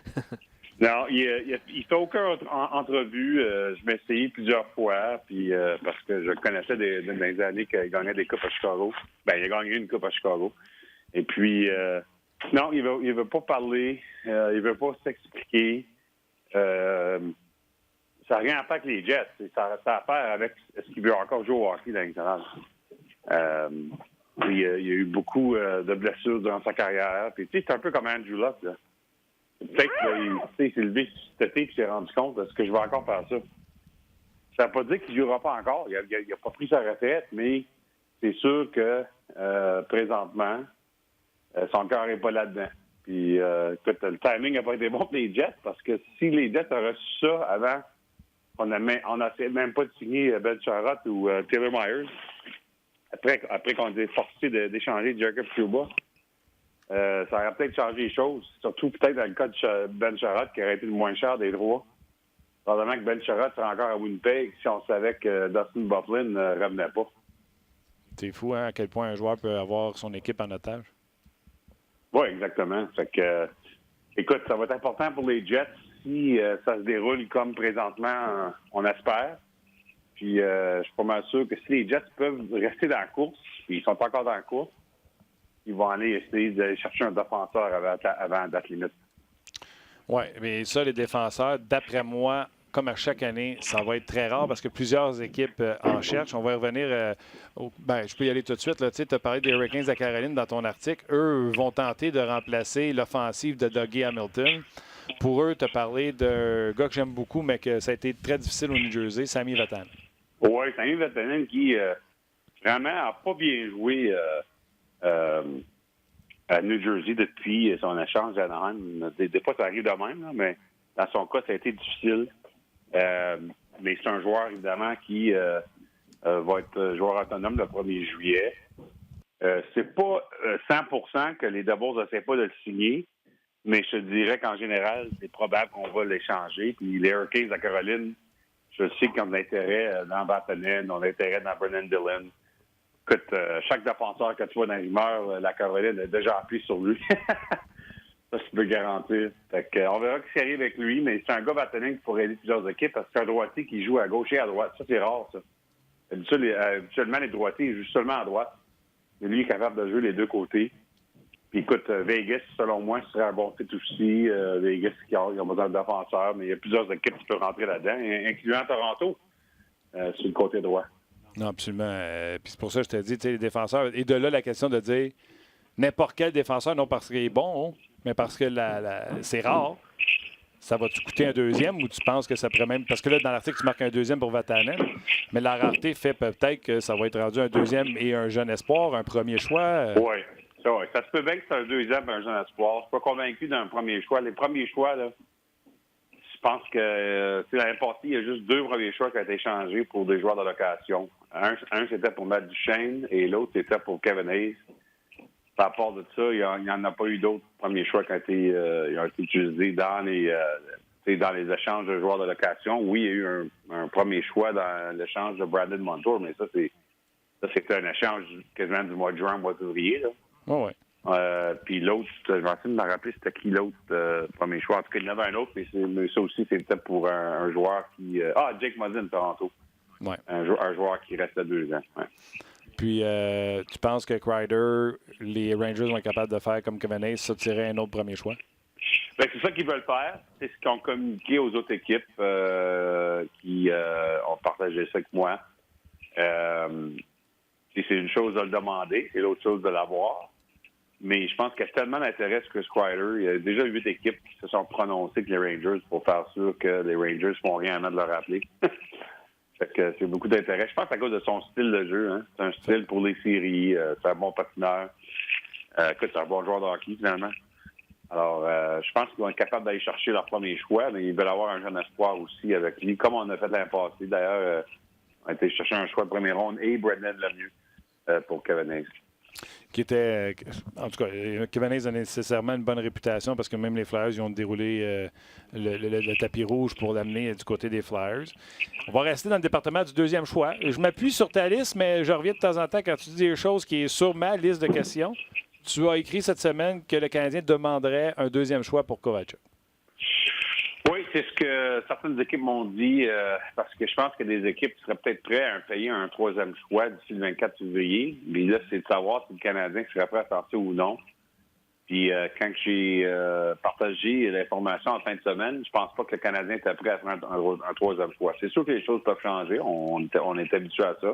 Non, il fait aucune entrevue. Je m'ai essayé plusieurs fois, puis parce que je connaissais des années qu'il gagnait des coupes à Chicago. Ben, il a gagné une coupe à Chicago. Et puis, non, il veut pas parler. Il veut pas s'expliquer. Ça n'a rien à faire avec les Jets. Ça a à faire avec est-ce qu'il veut encore jouer au hockey dans l'international. Il y a eu beaucoup de blessures durant sa carrière. Puis, tu sais, c'est un peu comme Andrew Luck, là. Peut-être qu'il s'est levé cet été et s'est rendu compte est-ce que je vais encore faire ça. Ça ne veut pas dire qu'il ne jouera pas encore. Il n'a pas pris sa retraite, mais c'est sûr que présentement, son cœur n'est pas là-dedans. Puis, écoute, le timing n'a pas été bon pour les Jets parce que si les Jets ont reçu ça avant, on n'a même pas de signer Ben Charrot ou Taylor Myers, après qu'on ait forcé d'échanger Jacob Trouba. Ça aurait peut-être changé les choses, surtout peut-être dans le cas de Ben Charrot qui aurait été le moins cher des trois. probablement que Ben Sherrod serait encore à Winnipeg si on savait que Dustin Byfuglien ne revenait pas. C'est fou, hein, à quel point un joueur peut avoir son équipe en otage. Oui, exactement. Fait que, écoute, ça va être important pour les Jets si ça se déroule comme présentement, on espère. Puis, je suis pas mal sûr que si les Jets peuvent rester dans la course, puis ils sont encore dans la course, ils vont aller essayer d'aller chercher un défenseur avant la date limite. Oui, mais ça, les défenseurs, d'après moi, comme à chaque année, ça va être très rare parce que plusieurs équipes en cherchent. On va y revenir. Je peux y aller tout de suite. Tu as parlé des Hurricanes de Caroline dans ton article. Eux vont tenter de remplacer l'offensive de Dougie Hamilton. Pour eux, tu as parlé d'un gars que j'aime beaucoup, mais que ça a été très difficile au New Jersey, Sami Vatanen. Oui, Sami Vatanen qui vraiment n'a pas bien joué à New Jersey depuis son échange à Anaheim. Des fois, ça arrive de même, là, mais dans son cas, ça a été difficile. Mais c'est un joueur, évidemment, qui va être joueur autonome le 1er juillet. C'est pas 100% que les Devils n'essaient pas de le signer, mais je te dirais qu'en général, c'est probable qu'on va l'échanger. Puis les Hurricanes de Caroline, je sais qu'ils ont de l'intérêt dans Vatanen, ont de l'intérêt dans Brennan Dillon. Écoute, chaque défenseur que tu vois dans les rumeurs, la Caroline a déjà appuyé sur lui. Ça, je peux garantir. Fait que, on verra qui arrive avec lui, mais c'est un gars Vatanen qui pourrait aider plusieurs équipes parce que c'est un droitier qui joue à gauche et à droite. Ça, c'est rare, ça. Habituellement, les droitiers, ils jouent seulement à droite. Mais lui, il est capable de jouer les deux côtés. Puis écoute, Vegas, selon moi, serait un bon fit aussi. Vegas, ils ont besoin de défenseurs, mais il y a plusieurs équipes qui peuvent rentrer là-dedans, incluant Toronto, sur le côté droit. Non, absolument. Puis c'est pour ça que je te dis, les défenseurs. Et de là, la question de dire n'importe quel défenseur, non parce qu'il est bon, mais parce que c'est rare. Ça va-tu coûter un deuxième ou tu penses que ça pourrait même... Parce que là, dans l'article, tu marques un deuxième pour Vatanen, mais la rareté fait peut-être que ça va être rendu un deuxième et un jeune espoir, un premier choix. Oui, ça se peut bien que c'est un deuxième et un jeune espoir. Je ne suis pas convaincu d'un premier choix. Les premiers choix, là, je pense que l'année passée, il y a juste 2 premiers choix qui ont été échangés pour des joueurs de location. Un c'était pour Matt Duchesne et l'autre, c'était pour Kevin Hayes. À part de ça, il n'y en a pas eu d'autres premiers choix qui ont été utilisés dans les échanges de joueurs de location. Oui, il y a eu un premier choix dans l'échange de Brandon Montour, mais c'était un échange quasiment du mois de juin, mois de février. Oui. Puis l'autre, je vais essayer de me rappeler c'était qui l'autre premier choix. En tout cas, il y en avait un autre, mais ça aussi, c'était pour un joueur qui... Jake Muzzin, Toronto. Ouais. Un joueur qui reste à 2 ans. Ouais. Puis, tu penses que Kreider, les Rangers vont être capables de faire comme Kevin Hayes, sortirait un autre premier choix? Bien, c'est ça qu'ils veulent faire. C'est ce qu'ils ont communiqué aux autres équipes qui ont partagé ça avec moi. C'est une chose de le demander, c'est l'autre chose de l'avoir. Mais je pense qu'il y a tellement d'intérêt sur Chris Kreider. Il y a déjà 8 équipes qui se sont prononcées avec les Rangers pour faire sûr que les Rangers ne font rien avant de le rappeler. Fait que c'est beaucoup d'intérêt. Je pense à cause de son style de jeu. Hein. C'est un style pour les séries. C'est un bon patineur. Écoute, c'est un bon joueur de hockey, finalement. Alors, je pense qu'ils vont être capables d'aller chercher leur premier choix, mais ils veulent avoir un jeune espoir aussi avec lui, comme on a fait l'année passée. D'ailleurs, on a été chercher un choix de première ronde et Brendan Lemieux pour Kevin Hayes. Qui était... En tout cas, Kevin Hayes a nécessairement une bonne réputation parce que même les Flyers, ils ont déroulé le tapis rouge pour l'amener du côté des Flyers. On va rester dans le département du deuxième choix. Je m'appuie sur ta liste, mais je reviens de temps en temps quand tu dis des choses qui est sur ma liste de questions. Tu as écrit cette semaine que le Canadien demanderait un deuxième choix pour Kovacic. Oui, c'est ce que certaines équipes m'ont dit, parce que je pense que des équipes seraient peut-être prêtes à payer un 3e choix d'ici le 24 février. Mais là, c'est de savoir si le Canadien serait prêt à sortir ou non. Puis quand j'ai partagé l'information en fin de semaine, je pense pas que le Canadien était prêt à faire un 3e choix. C'est sûr que les choses peuvent changer. On est habitué à ça.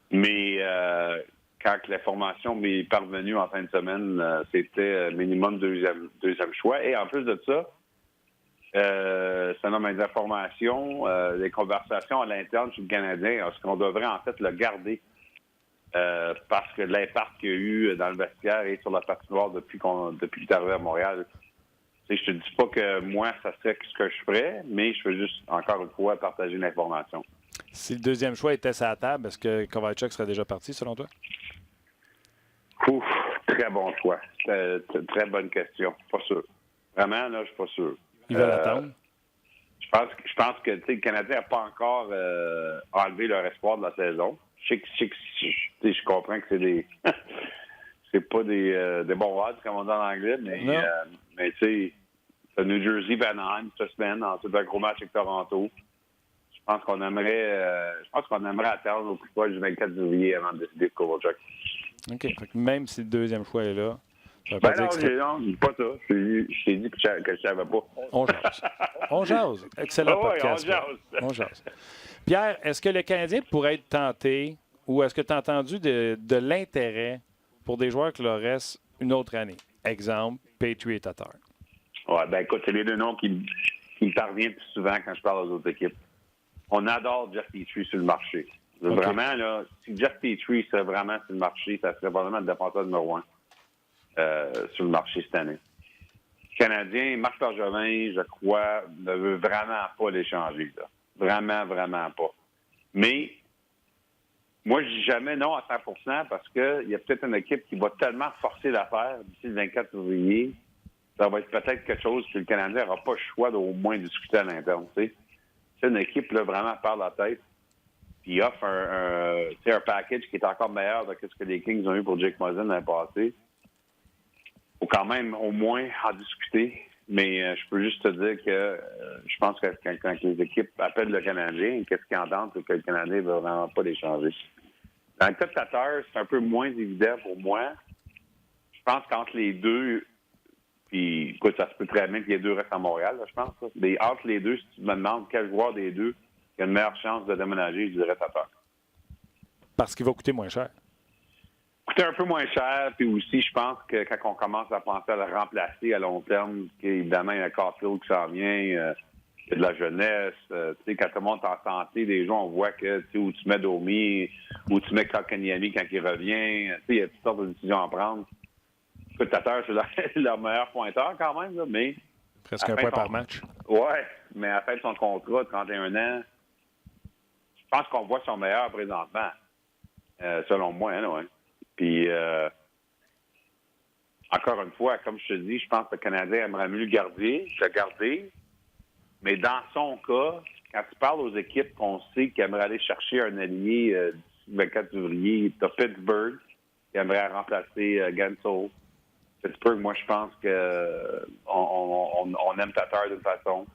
Mais quand l'information m'est parvenue en fin de semaine, c'était minimum deuxième choix. Et en plus de ça, ça nomme des informations, des conversations à l'interne chez le Canadien. Est-ce qu'on devrait en fait le garder parce que l'impact qu'il y a eu dans le vestiaire et sur la patinoire depuis qu'il est arrivé à Montréal? Je te dis pas que moi, ça serait ce que je ferais, mais je veux juste, encore une fois, partager l'information. Si le deuxième choix était sur la table, est-ce que Kovacic serait déjà parti, selon toi? Ouf, très bon choix. Très bonne question. Pas sûr. Vraiment, là, je suis pas sûr. Il va l'attendre? Je Je pense que le Canadien n'a pas encore enlevé leur espoir de la saison. Je comprends que c'est des c'est pas des bons odds, comme on dit en anglais, mais tu sais, c'est New Jersey, Anaheim cette semaine, ensuite un gros match avec Toronto. Je pense qu'on aimerait attendre au plus proche du 24 février avant de décider de Kovalchuk. OK. Fait que même si le deuxième choix est là, ça veut Ben pas dire que non, je dis pas ça. Je t'ai dit que je savais pas. On jase. On jase. Excellent podcast. On jase. Pierre, est-ce que le Canadien pourrait être tenté ou est-ce que tu as entendu de l'intérêt pour des joueurs qui leur restent une autre année? Exemple, Petrie et Tatar. Ouais, ben écoute, c'est les deux noms qui me parviennent plus souvent quand je parle aux autres équipes. On adore Jeff Petrie sur le marché. Okay. Vraiment, là, si Jeff Petrie serait vraiment sur le marché, ça serait probablement le défenseur numéro 1 sur le marché cette année. Le Canadien, Marc Bergevin, je crois, ne veut vraiment pas l'échanger. Là. Vraiment, vraiment pas. Mais moi, je dis jamais non à 100% parce qu'il y a peut-être une équipe qui va tellement forcer l'affaire d'ici le 24 février. Ça va être peut-être quelque chose que le Canadien n'aura pas le choix d'au moins discuter à l'interne. C'est une équipe là, vraiment perd la tête puis offre un package qui est encore meilleur de ce que les Kings ont eu pour Jake Muzzin l'année passée. Il faut quand même au moins en discuter. Mais je peux juste te dire que je pense que quand les équipes appellent le Canadien, qu'est-ce qu'ils entendent, c'est que le Canadien ne va vraiment pas les changer. Dans le cas de Tatar, c'est un peu moins évident pour moi. Je pense qu'entre les deux, puis écoute, ça se peut très bien que les deux restent à Montréal, là, je pense. Là. Mais entre les deux, si tu me demandes quel joueur des deux qui a une meilleure chance de déménager, je dirais Tatar. Parce qu'il va coûter moins cher. Coûter un peu moins cher, puis aussi, je pense que quand on commence à penser à le remplacer à long terme, évidemment, il y a un Caulfield qui s'en vient, il y a de la jeunesse, quand tout le monde est en santé, les gens, on voit que où tu mets Domi, où tu mets Kotkaniemi quand il revient, il y a toutes sortes de décisions à prendre. Tatar, c'est leur meilleur pointeur quand même, là, mais... Presque un point par match. Ouais, mais à la fin de son contrat de 31 ans, je pense qu'on voit son meilleur présentement, selon moi, hein, ouais. Puis, encore une fois, comme je te dis, je pense que le Canadien aimerait mieux le garder. Mais dans son cas, quand tu parles aux équipes qu'on sait qui aimeraient aller chercher un allié le 24 février, tu as Pittsburgh qui aimerait remplacer Gensel. Pittsburgh, moi, je pense qu'on aime Tatar d'une façon.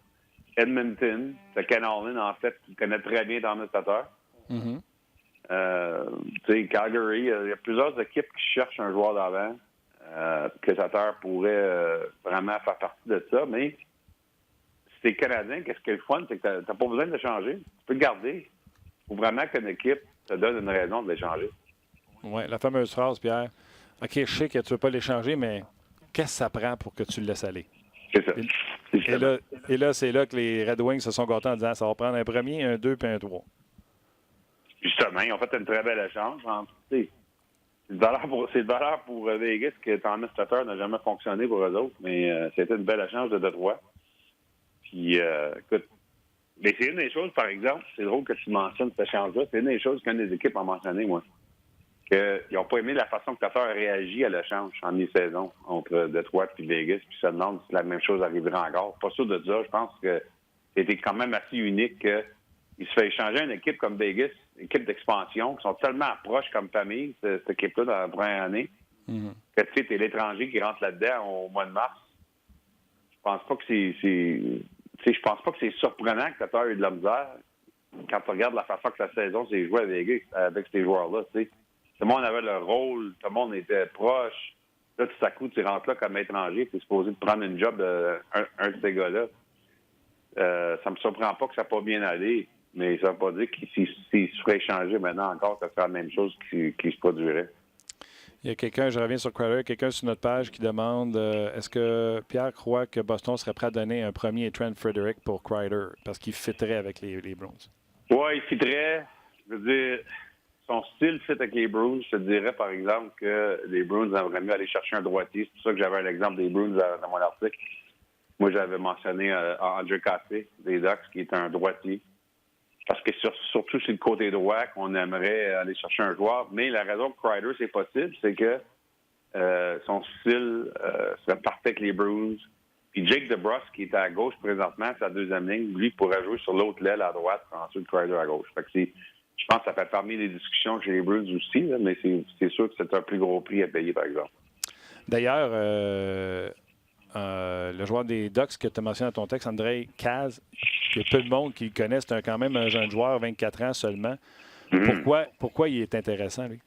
Edmonton, c'est Ken Holland, en fait, qui connaît très bien Thomas Tatar. Mm-hmm. Calgary, il y a plusieurs équipes qui cherchent un joueur d'avant que Tatar pourrait vraiment faire partie de ça, mais si t'es Canadien, qu'est-ce qui est le fun, c'est que t'as pas besoin de l'échanger. Tu peux le garder. Il faut vraiment qu'une équipe te donne une raison de l'échanger. Oui, la fameuse phrase, Pierre. OK, je sais que tu ne veux pas l'échanger, mais qu'est-ce que ça prend pour que tu le laisses aller? C'est ça. Et là, c'est là que les Red Wings se sont gâtés en disant ça va prendre un premier, un 2 puis un 3. Justement, ils ont fait une très belle échange. C'est de valeur pour Vegas que Thomas Tatar n'a jamais fonctionné pour eux autres, mais c'était une belle échange de Detroit. Puis, écoute, mais c'est une des choses, par exemple, c'est drôle que tu mentionnes cet échange-là, c'est une des choses qu'une des équipes a mentionné, moi. Qu'ils n'ont pas aimé la façon que Tatar a réagi à l'échange en mi-saison entre Detroit et Vegas, puis ça demande si la même chose arrivera encore. Pas sûr de ça. Je pense que c'était quand même assez unique qu'il se fait échanger une équipe comme Vegas, une équipe d'expansion, qui sont tellement proches comme famille, cette équipe-là, dans la première année, que tu sais, t'es l'étranger qui rentre là-dedans au mois de mars. Je pense pas que je pense pas que c'est surprenant que Tatar ait eu de la misère quand tu regardes la façon que la saison s'est jouée à Vegas avec ces joueurs-là, tu sais. Tout le monde avait leur rôle, tout le monde était proche. Là, tout à coup, tu rentres là comme étranger, tu es supposé de prendre une job d'un de ces gars-là. Ça me surprend pas que ça n'a pas bien allé, mais ça ne veut pas dire que s'il se ferait échanger maintenant encore, ça serait la même chose qui se produirait. Il y a quelqu'un, je reviens sur Kreider, quelqu'un sur notre page qui demande est-ce que Pierre croit que Boston serait prêt à donner un premier Trent Frederic pour Kreider parce qu'il fitterait avec les Bruins? Oui, il fitterait. Je veux dire, son style fit avec les Bruins. Je te dirais, par exemple, que les Bruins aimeraient mieux aller chercher un droitier. C'est pour ça que j'avais un exemple des Bruins dans mon article. Moi, j'avais mentionné André Cassé, des Ducks, qui est un droitier. Parce que surtout sur le côté droit, qu'on aimerait aller chercher un joueur. Mais la raison que Kreider, c'est possible, c'est que son style serait parfait avec les Bruins. Puis Jake DeBrusk, qui est à gauche présentement, c'est la deuxième ligne, lui pourrait jouer sur l'autre l'aile à droite, ensuite Kreider à gauche. Fait que je pense que ça fait parmi les discussions chez les Bruins aussi, là, mais c'est sûr que c'est un plus gros prix à payer, par exemple. D'ailleurs, le joueur des Ducks que tu as mentionné dans ton texte, Andrei Kaz, il y a peu de monde qui le connaît. C'est quand même un jeune joueur, 24 ans seulement. Pourquoi il est intéressant, lui?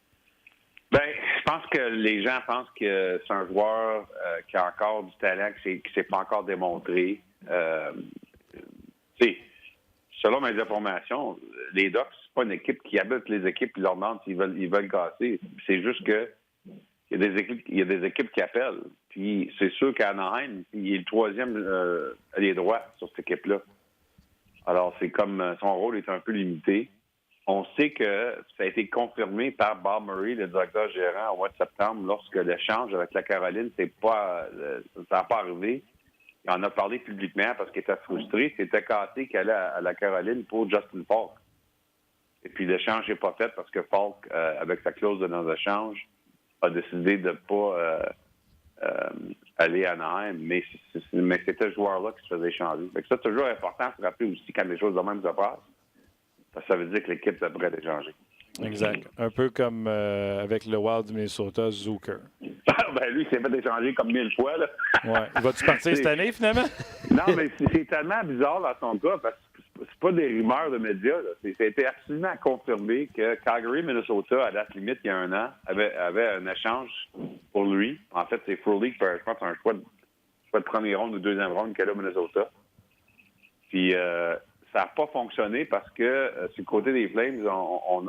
Bien, je pense que les gens pensent que c'est un joueur qui a encore du talent, qui ne s'est pas encore démontré. Selon mes informations, les Ducks, c'est pas une équipe qui habite les équipes et leur demande s'ils veulent gâter. C'est juste que il y a des équipes qui appellent. Puis c'est sûr qu'Anaheim, il est le troisième allié droit sur cette équipe-là. Alors, c'est comme son rôle est un peu limité. On sait que ça a été confirmé par Bob Murray, le directeur gérant, au mois de septembre, lorsque l'échange avec la Caroline, ça n'a pas arrivé. Il en a parlé publiquement parce qu'il était frustré. C'était cassé qu'il allait à la Caroline pour Justin Falk. Et puis l'échange n'est pas fait parce que Falk, avec sa clause de non-échange, a décidé de ne pas aller à Anaheim. Mais c'était ce joueur-là qui se faisait échanger. Fait que ça, c'est toujours important de se rappeler aussi quand les choses de même se passent. Parce que ça veut dire que l'équipe devrait échanger. Exact. Un peu comme avec le Wild du Minnesota, Zucker. Ben lui, il s'est fait échanger comme 1000 fois. Là. Ouais. Va-tu partir cette année, finalement? Non, mais c'est tellement bizarre dans son cas, parce que c'est pas des rumeurs de médias. Là. Ça a été absolument confirmé que Calgary, Minnesota, à date limite, il y a un an, avait un échange pour lui. En fait, c'est Frolik, je pense, un choix de première ronde ou deuxième ronde qu'il a au Minnesota. Puis ça n'a pas fonctionné parce que sur le côté des Flames, on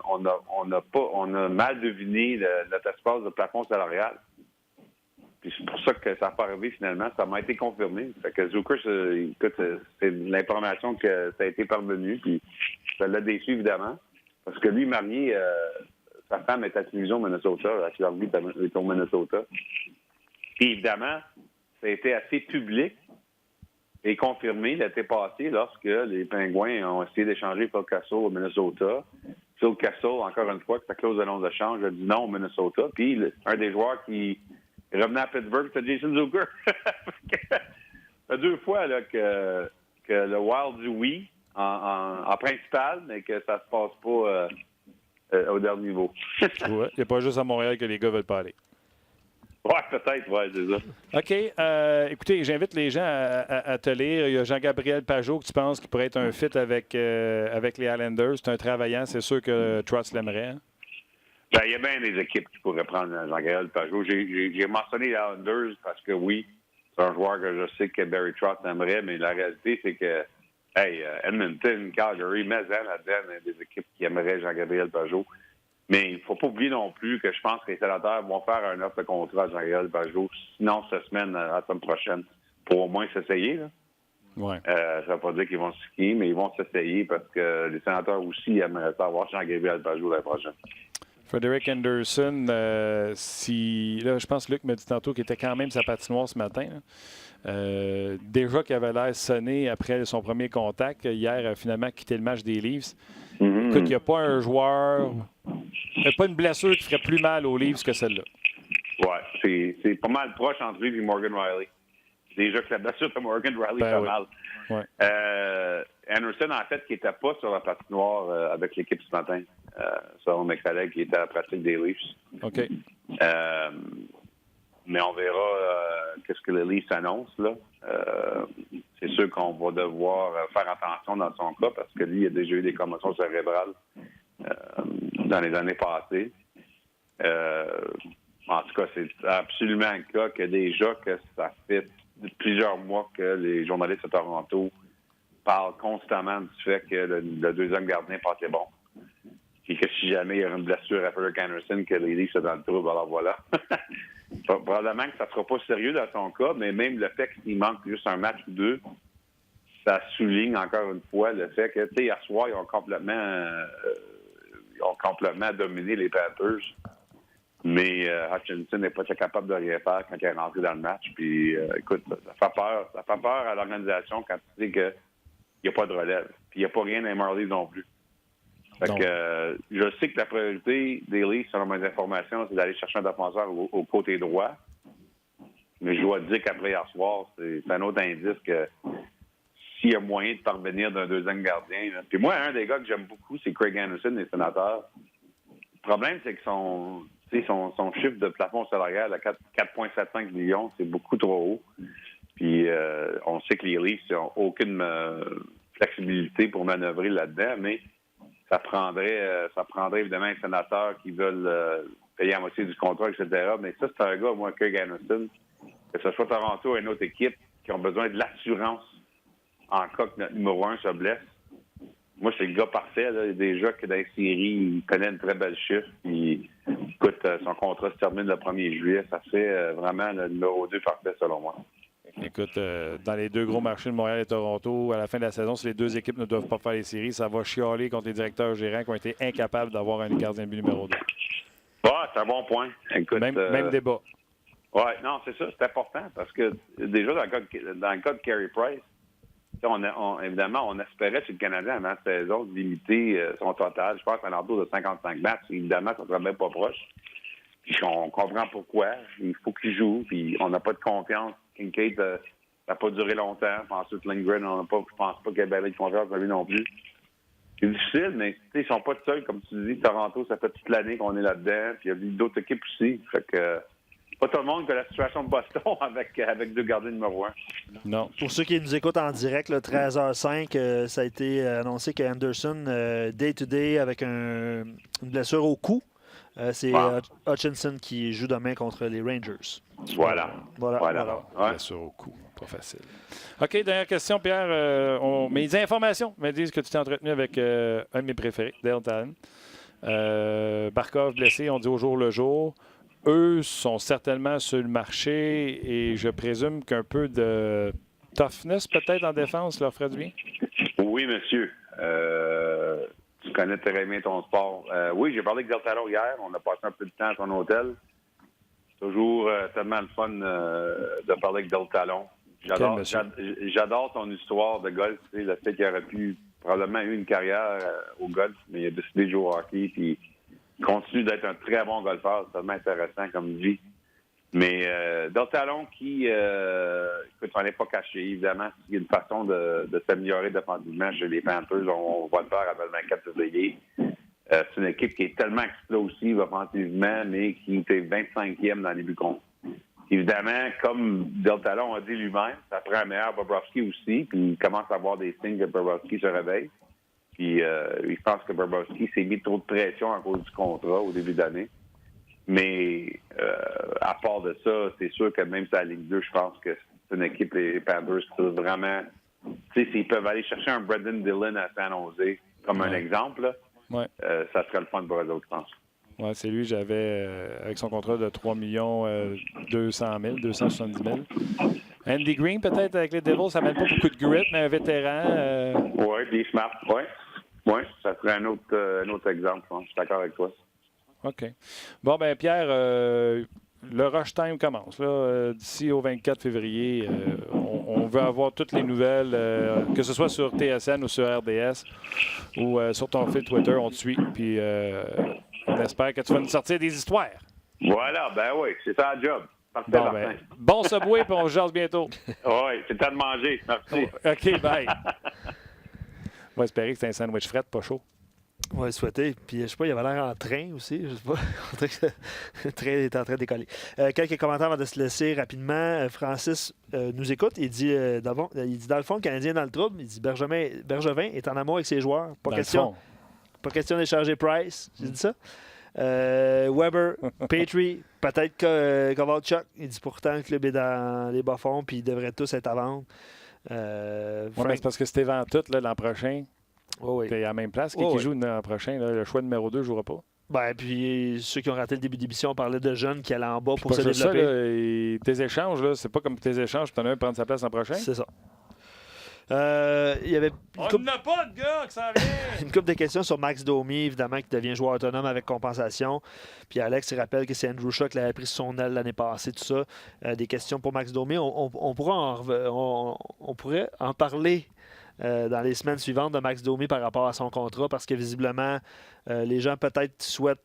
a mal deviné notre espace de plafond salarial. Puis c'est pour ça que ça n'a pas arrivé finalement. Ça m'a été confirmé. Fait que Zucker, c'est l'information que ça a été parvenu. Puis ça l'a déçu évidemment. Parce que lui, marié, sa femme est à télévision au Minnesota. Elle est au Minnesota. Puis évidemment, ça a été assez public et confirmé l'été passé lorsque les Pingouins ont essayé d'échanger Phil Kessel au Minnesota. Phil Kessel, encore une fois, que sa clause de non-échange, a dit non au Minnesota. Puis un des joueurs qui revenait à Pittsburgh, c'est Jason Zucker. Ça fait 2 fois là, que le Wild dit oui en principal, mais que ça se passe pas au dernier niveau. Il n'y a pas juste à Montréal que les gars veulent pas aller. Oui, peut-être, oui, c'est ça. OK. Écoutez, j'invite les gens à te lire. Il y a Jean-Gabriel Pajot que tu penses qu'il pourrait être un fit avec les Islanders. C'est un travaillant. C'est sûr que Trotz l'aimerait. Hein? Ben, il y a bien des équipes qui pourraient prendre Jean-Gabriel Pajot. J'ai mentionné les Islanders parce que oui, c'est un joueur que je sais que Barry Trotz aimerait, mais la réalité, c'est que Edmonton, Calgary, Mazan, là-dedans, il y a des équipes qui aimeraient Jean-Gabriel Pajot. Mais il ne faut pas oublier non plus que je pense que les sénateurs vont faire un offre de contrat à Jean-Gabriel Pajot, sinon cette semaine, la semaine prochaine, pour au moins s'essayer. Là. Ouais. Ça ne veut pas dire qu'ils vont se skier, mais ils vont s'essayer parce que les sénateurs aussi aimeraient savoir Jean-Gabriel Pajot l'année prochaine. Frederick Anderson, là, je pense que Luc m'a dit tantôt qu'il était quand même sa patinoire ce matin. Déjà qu'il avait l'air sonné après son premier contact. Hier, a finalement quitté le match des Leafs. Écoute, il n'y a pas un joueur, il n'y a pas une blessure qui ferait plus mal aux Leafs que celle-là. Oui, c'est pas mal proche entre lui et Morgan Riley. Déjà que la blessure de Morgan Riley fait mal. Ouais. Anderson, en fait, qui n'était pas sur la patinoire avec l'équipe ce matin, selon mes collègues qui étaient à la pratique des Leafs. OK. Mais on verra qu'est-ce que les Leafs annoncent, là. C'est sûr qu'on va devoir faire attention dans son cas parce que lui, il a déjà eu des commotions cérébrales dans les années passées. En tout cas, c'est absolument le cas que déjà que ça fait plusieurs mois que les journalistes de Toronto parlent constamment du fait que le deuxième gardien passait bon. Et que si jamais il y a une blessure à Frederick Anderson, que les Leafs sont dans le trouble, alors voilà. Probablement que ça ne sera pas sérieux dans son cas, mais même le fait qu'il manque juste un match ou 2, ça souligne encore une fois le fait que, tu sais, hier soir, ils ont complètement dominé les Panthers. Mais Hutchinson n'est pas capable de rien faire quand il est rentré dans le match. Puis, écoute, ça fait peur. Ça fait peur à l'organisation quand tu sais qu'il n'y a pas de relève. Puis, il n'y a pas rien dans les Marlies non plus. Fait que je sais que la priorité des Leafs, selon mes informations, c'est d'aller chercher un défenseur au côté droit. Mais je dois te dire qu'après hier soir, c'est un autre indice que s'il y a moyen de parvenir d'un deuxième gardien. Là. Puis moi, un des gars que j'aime beaucoup, c'est Craig Anderson, des Sénateurs. Le problème, c'est que son chiffre de plafond salarial à 4,75 millions, c'est beaucoup trop haut. Puis on sait que les Leafs n'ont aucune flexibilité pour manœuvrer là-dedans, mais ça prendrait évidemment un sénateur qui veulent payer la moitié du contrat, etc. Mais ça, c'est un gars, moi, Craig Anderson, que ce soit Toronto ou une autre équipe, qui ont besoin de l'assurance en cas que notre numéro 1 se blesse. Moi, c'est le gars parfait. Là. Déjà que dans les séries, il connaît une très belle chiffre. Puis, écoute, son contrat se termine le 1er juillet. Ça fait vraiment le numéro 2 parfait, selon moi. Écoute, dans les deux gros marchés de Montréal et Toronto, à la fin de la saison, si les deux équipes ne doivent pas faire les séries, ça va chialer contre les directeurs gérants qui ont été incapables d'avoir un gardien de but numéro 2. Ouais, c'est un bon point. Écoute, même débat. Oui, non, c'est ça. C'est important parce que déjà, dans le cas de Carey Price, évidemment, on espérait chez le Canadien avant la saison de limiter son total. Je pense à l'entour de 55 matchs. Évidemment, ça ne serait même pas proche. Puis on comprend pourquoi. Il faut qu'il joue. Puis on n'a pas de confiance. Kincaid, ça n'a pas duré longtemps. Puis ensuite, Lindgren, je pense pas qu'il y ait de confiance en lui non plus. C'est difficile, mais ils ne sont pas seuls. Comme tu dis, Toronto, ça fait toute l'année qu'on est là-dedans. Puis il y a d'autres équipes aussi. Fait que pas tout le monde que la situation de Boston avec deux gardiens numéro 1. Non. Pour ceux qui nous écoutent en direct, le 13h05, ça a été annoncé qu'Anderson, day-to-day, avec une blessure au cou. C'est Hutchinson qui joue demain contre les Rangers. Voilà. Ouais. Blessure au cou. Pas facile. OK, dernière question, Pierre. Mes informations me disent que tu t'es entretenu avec un de mes préférés, Dale Talon. Barkov blessé, on dit au jour le jour. Eux sont certainement sur le marché et je présume qu'un peu de toughness peut-être en défense leur ferait du bien? Oui, monsieur. Tu connais très bien ton sport. Oui, j'ai parlé avec Del Talon hier. On a passé un peu de temps à son hôtel. C'est toujours tellement le fun de parler avec Del Talon. J'adore son histoire de golf. Tu sais, le fait qu'il aurait pu probablement eu une carrière au golf, mais il a décidé de jouer au hockey. Puis il continue d'être un très bon golfeur. C'est tellement intéressant comme vie. Mais Del Talon qui, écoute, on n'est pas caché, évidemment. Il y a une façon de s'améliorer défensivement chez les Panthers. On va le faire avant le 24 février. C'est une équipe qui est tellement explosive offensivement, mais qui était 25e dans les buts contre. Évidemment, comme Del Talon a dit lui-même, ça prend un meilleur Bobrovsky aussi, puis il commence à avoir des signes que Bobrovsky se réveille. Puis je pense que Bobrovsky s'est mis trop de pression à cause du contrat au début d'année. Mais à part de ça, c'est sûr que même si la Ligue 2, je pense que c'est une équipe, les Panthers, qui peuvent vraiment... Tu sais, s'ils peuvent aller chercher un Brendan Dillon à San Jose, comme un exemple, là, ça serait le fun pour eux autres, je pense. Oui, c'est lui, j'avais, avec son contrat de 3 270 000. Andy Green, peut-être, avec les Devils, ça mène pas beaucoup de grit, mais un vétéran. Oui, des smart, oui. Oui, ça serait un autre exemple, je suis d'accord avec toi. OK. Bon, ben Pierre, le rush time commence. Là, d'ici au 24 février, on veut avoir toutes les nouvelles, que ce soit sur TSN ou sur RDS ou sur ton fil Twitter, on te suit. Puis on espère que tu vas nous sortir des histoires. Voilà, ben oui, c'est ça le job. Parfait, bon, ben, bon Subway, puis on se jase bientôt. Oui, c'est temps de manger. Merci. OK, bye. On va espérer que c'est un sandwich fret, pas chaud. Oui, souhaité. Puis, je sais pas, il avait l'air en train aussi. Je sais pas. On dirait que le train est en train de décoller. Quelques commentaires avant de se laisser rapidement. Francis nous écoute. Il dit, dans le fond, le Canadien est dans le trouble. Il dit Bergevin est en amour avec ses joueurs. Pas question d'échanger Price. J'ai dit ça. Weber, Petrie, peut-être Kovalchuk. Il dit pourtant que le club est dans les bas-fonds puis ils devraient tous être à vendre. Oui, mais c'est parce que c'était avant tout l'an prochain. Oui. T'es à la même place. Qui joue l'an prochain? Là, le choix numéro 2 ne jouera pas. Ben, puis ceux qui ont raté le début d'émission, on parlait de jeunes qui allaient en bas pour se développer. Ça, là, tes échanges, là, c'est pas comme tes échanges, tu en as un prendre sa place l'an prochain. C'est ça. Il y avait on n'a pas de gars qui s'en vient! Une couple de questions sur Max Domi, évidemment, qui devient joueur autonome avec compensation. Puis Alex, il rappelle que c'est Andrew Shaw qui l'avait pris sur son aile l'année passée, tout ça. Des questions pour Max Domi. On pourrait en parler dans les semaines suivantes de Max Domi par rapport à son contrat, parce que visiblement, les gens peut-être souhaitent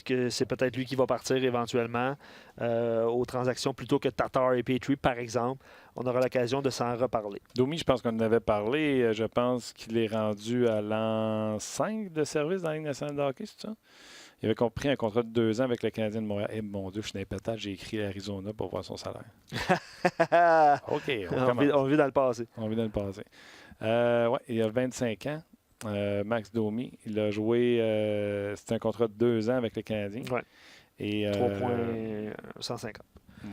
que c'est peut-être lui qui va partir éventuellement aux transactions plutôt que Tatar et Petrie, par exemple. On aura l'occasion de s'en reparler. Domi, je pense qu'on en avait parlé. Je pense qu'il est rendu à l'an 5 de service dans la Ligue nationale de hockey, c'est ça? Il avait compris un contrat de 2 ans avec le Canadien de Montréal. Eh, mon Dieu, je suis dans les pétages, j'ai écrit Arizona pour voir son salaire. OK, on vit dans le passé. On vit dans le passé. Ouais, il a 25 ans. Max Domi, il a joué, c'était un contrat de 2 ans avec le Canadien. Ouais. Et 3,150.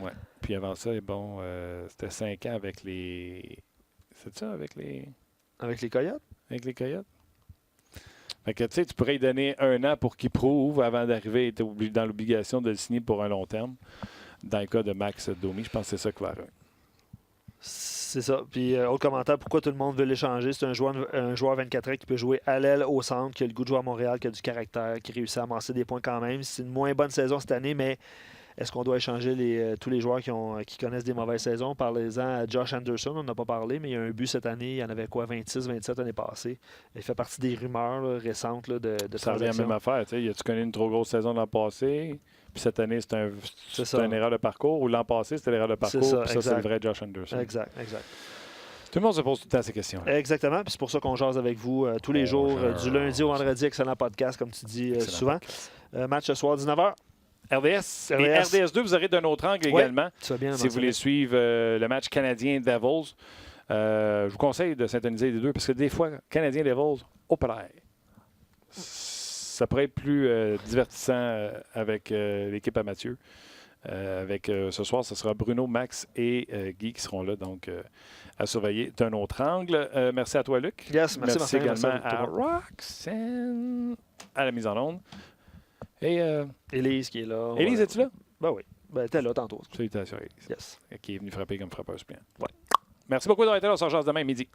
Ouais. Puis avant ça, bon, c'était 5 ans avec les. C'est ça, avec les. Avec les Coyotes? Avec les Coyotes. Fait que tu sais, tu pourrais lui donner 1 an pour qu'il prouve avant d'arriver, il était dans l'obligation de le signer pour un long terme. Dans le cas de Max Domi, je pense que c'est ça qui va arriver. C'est ça. Puis, autre commentaire, pourquoi tout le monde veut l'échanger? C'est un joueur 24 ans qui peut jouer à l'aile, au centre, qui a le goût de jouer à Montréal, qui a du caractère, qui réussit à amasser des points quand même. C'est une moins bonne saison cette année, mais est-ce qu'on doit échanger tous les joueurs qui connaissent des mauvaises saisons? Parlez-en à Josh Anderson, on n'a pas parlé, mais il y a un but cette année. Il y en avait quoi, 26, 27 l'année passée. Il fait partie des rumeurs là, récentes là, de ça revient à la même affaire. Tu connais une trop grosse saison l'an passé, puis cette année, c'est une erreur de parcours, ou l'an passé, c'était l'erreur de parcours, puis ça, c'est le vrai Josh Anderson. Exact. Tout le monde se pose tout le temps ces questions. Exactement, puis c'est pour ça qu'on jase avec vous tous les jours, du lundi au vendredi. Excellent podcast, comme tu dis souvent. Match ce soir, 19h. RDS. Et RDS2, vous aurez d'un autre angle également. Tu vas bien si vous voulez suivre le match canadien-Devils, je vous conseille de syntoniser les deux parce que des fois, Canadien-Devils, au palais. Ça pourrait être plus divertissant avec l'équipe à Mathieu. Ce soir, ce sera Bruno, Max et Guy qui seront là, donc à surveiller d'un autre angle. Merci à toi, Luc. Yes, merci Martin, également à Roxane à la mise en onde. Et Élise qui est là. Élise, es-tu là? Ben oui. Ben, t'es là tantôt. Salutations, Élise. Yes. Qui est venu frapper comme frappeur suppléant. Ouais. Merci beaucoup d'avoir été là. On se rejoint demain midi.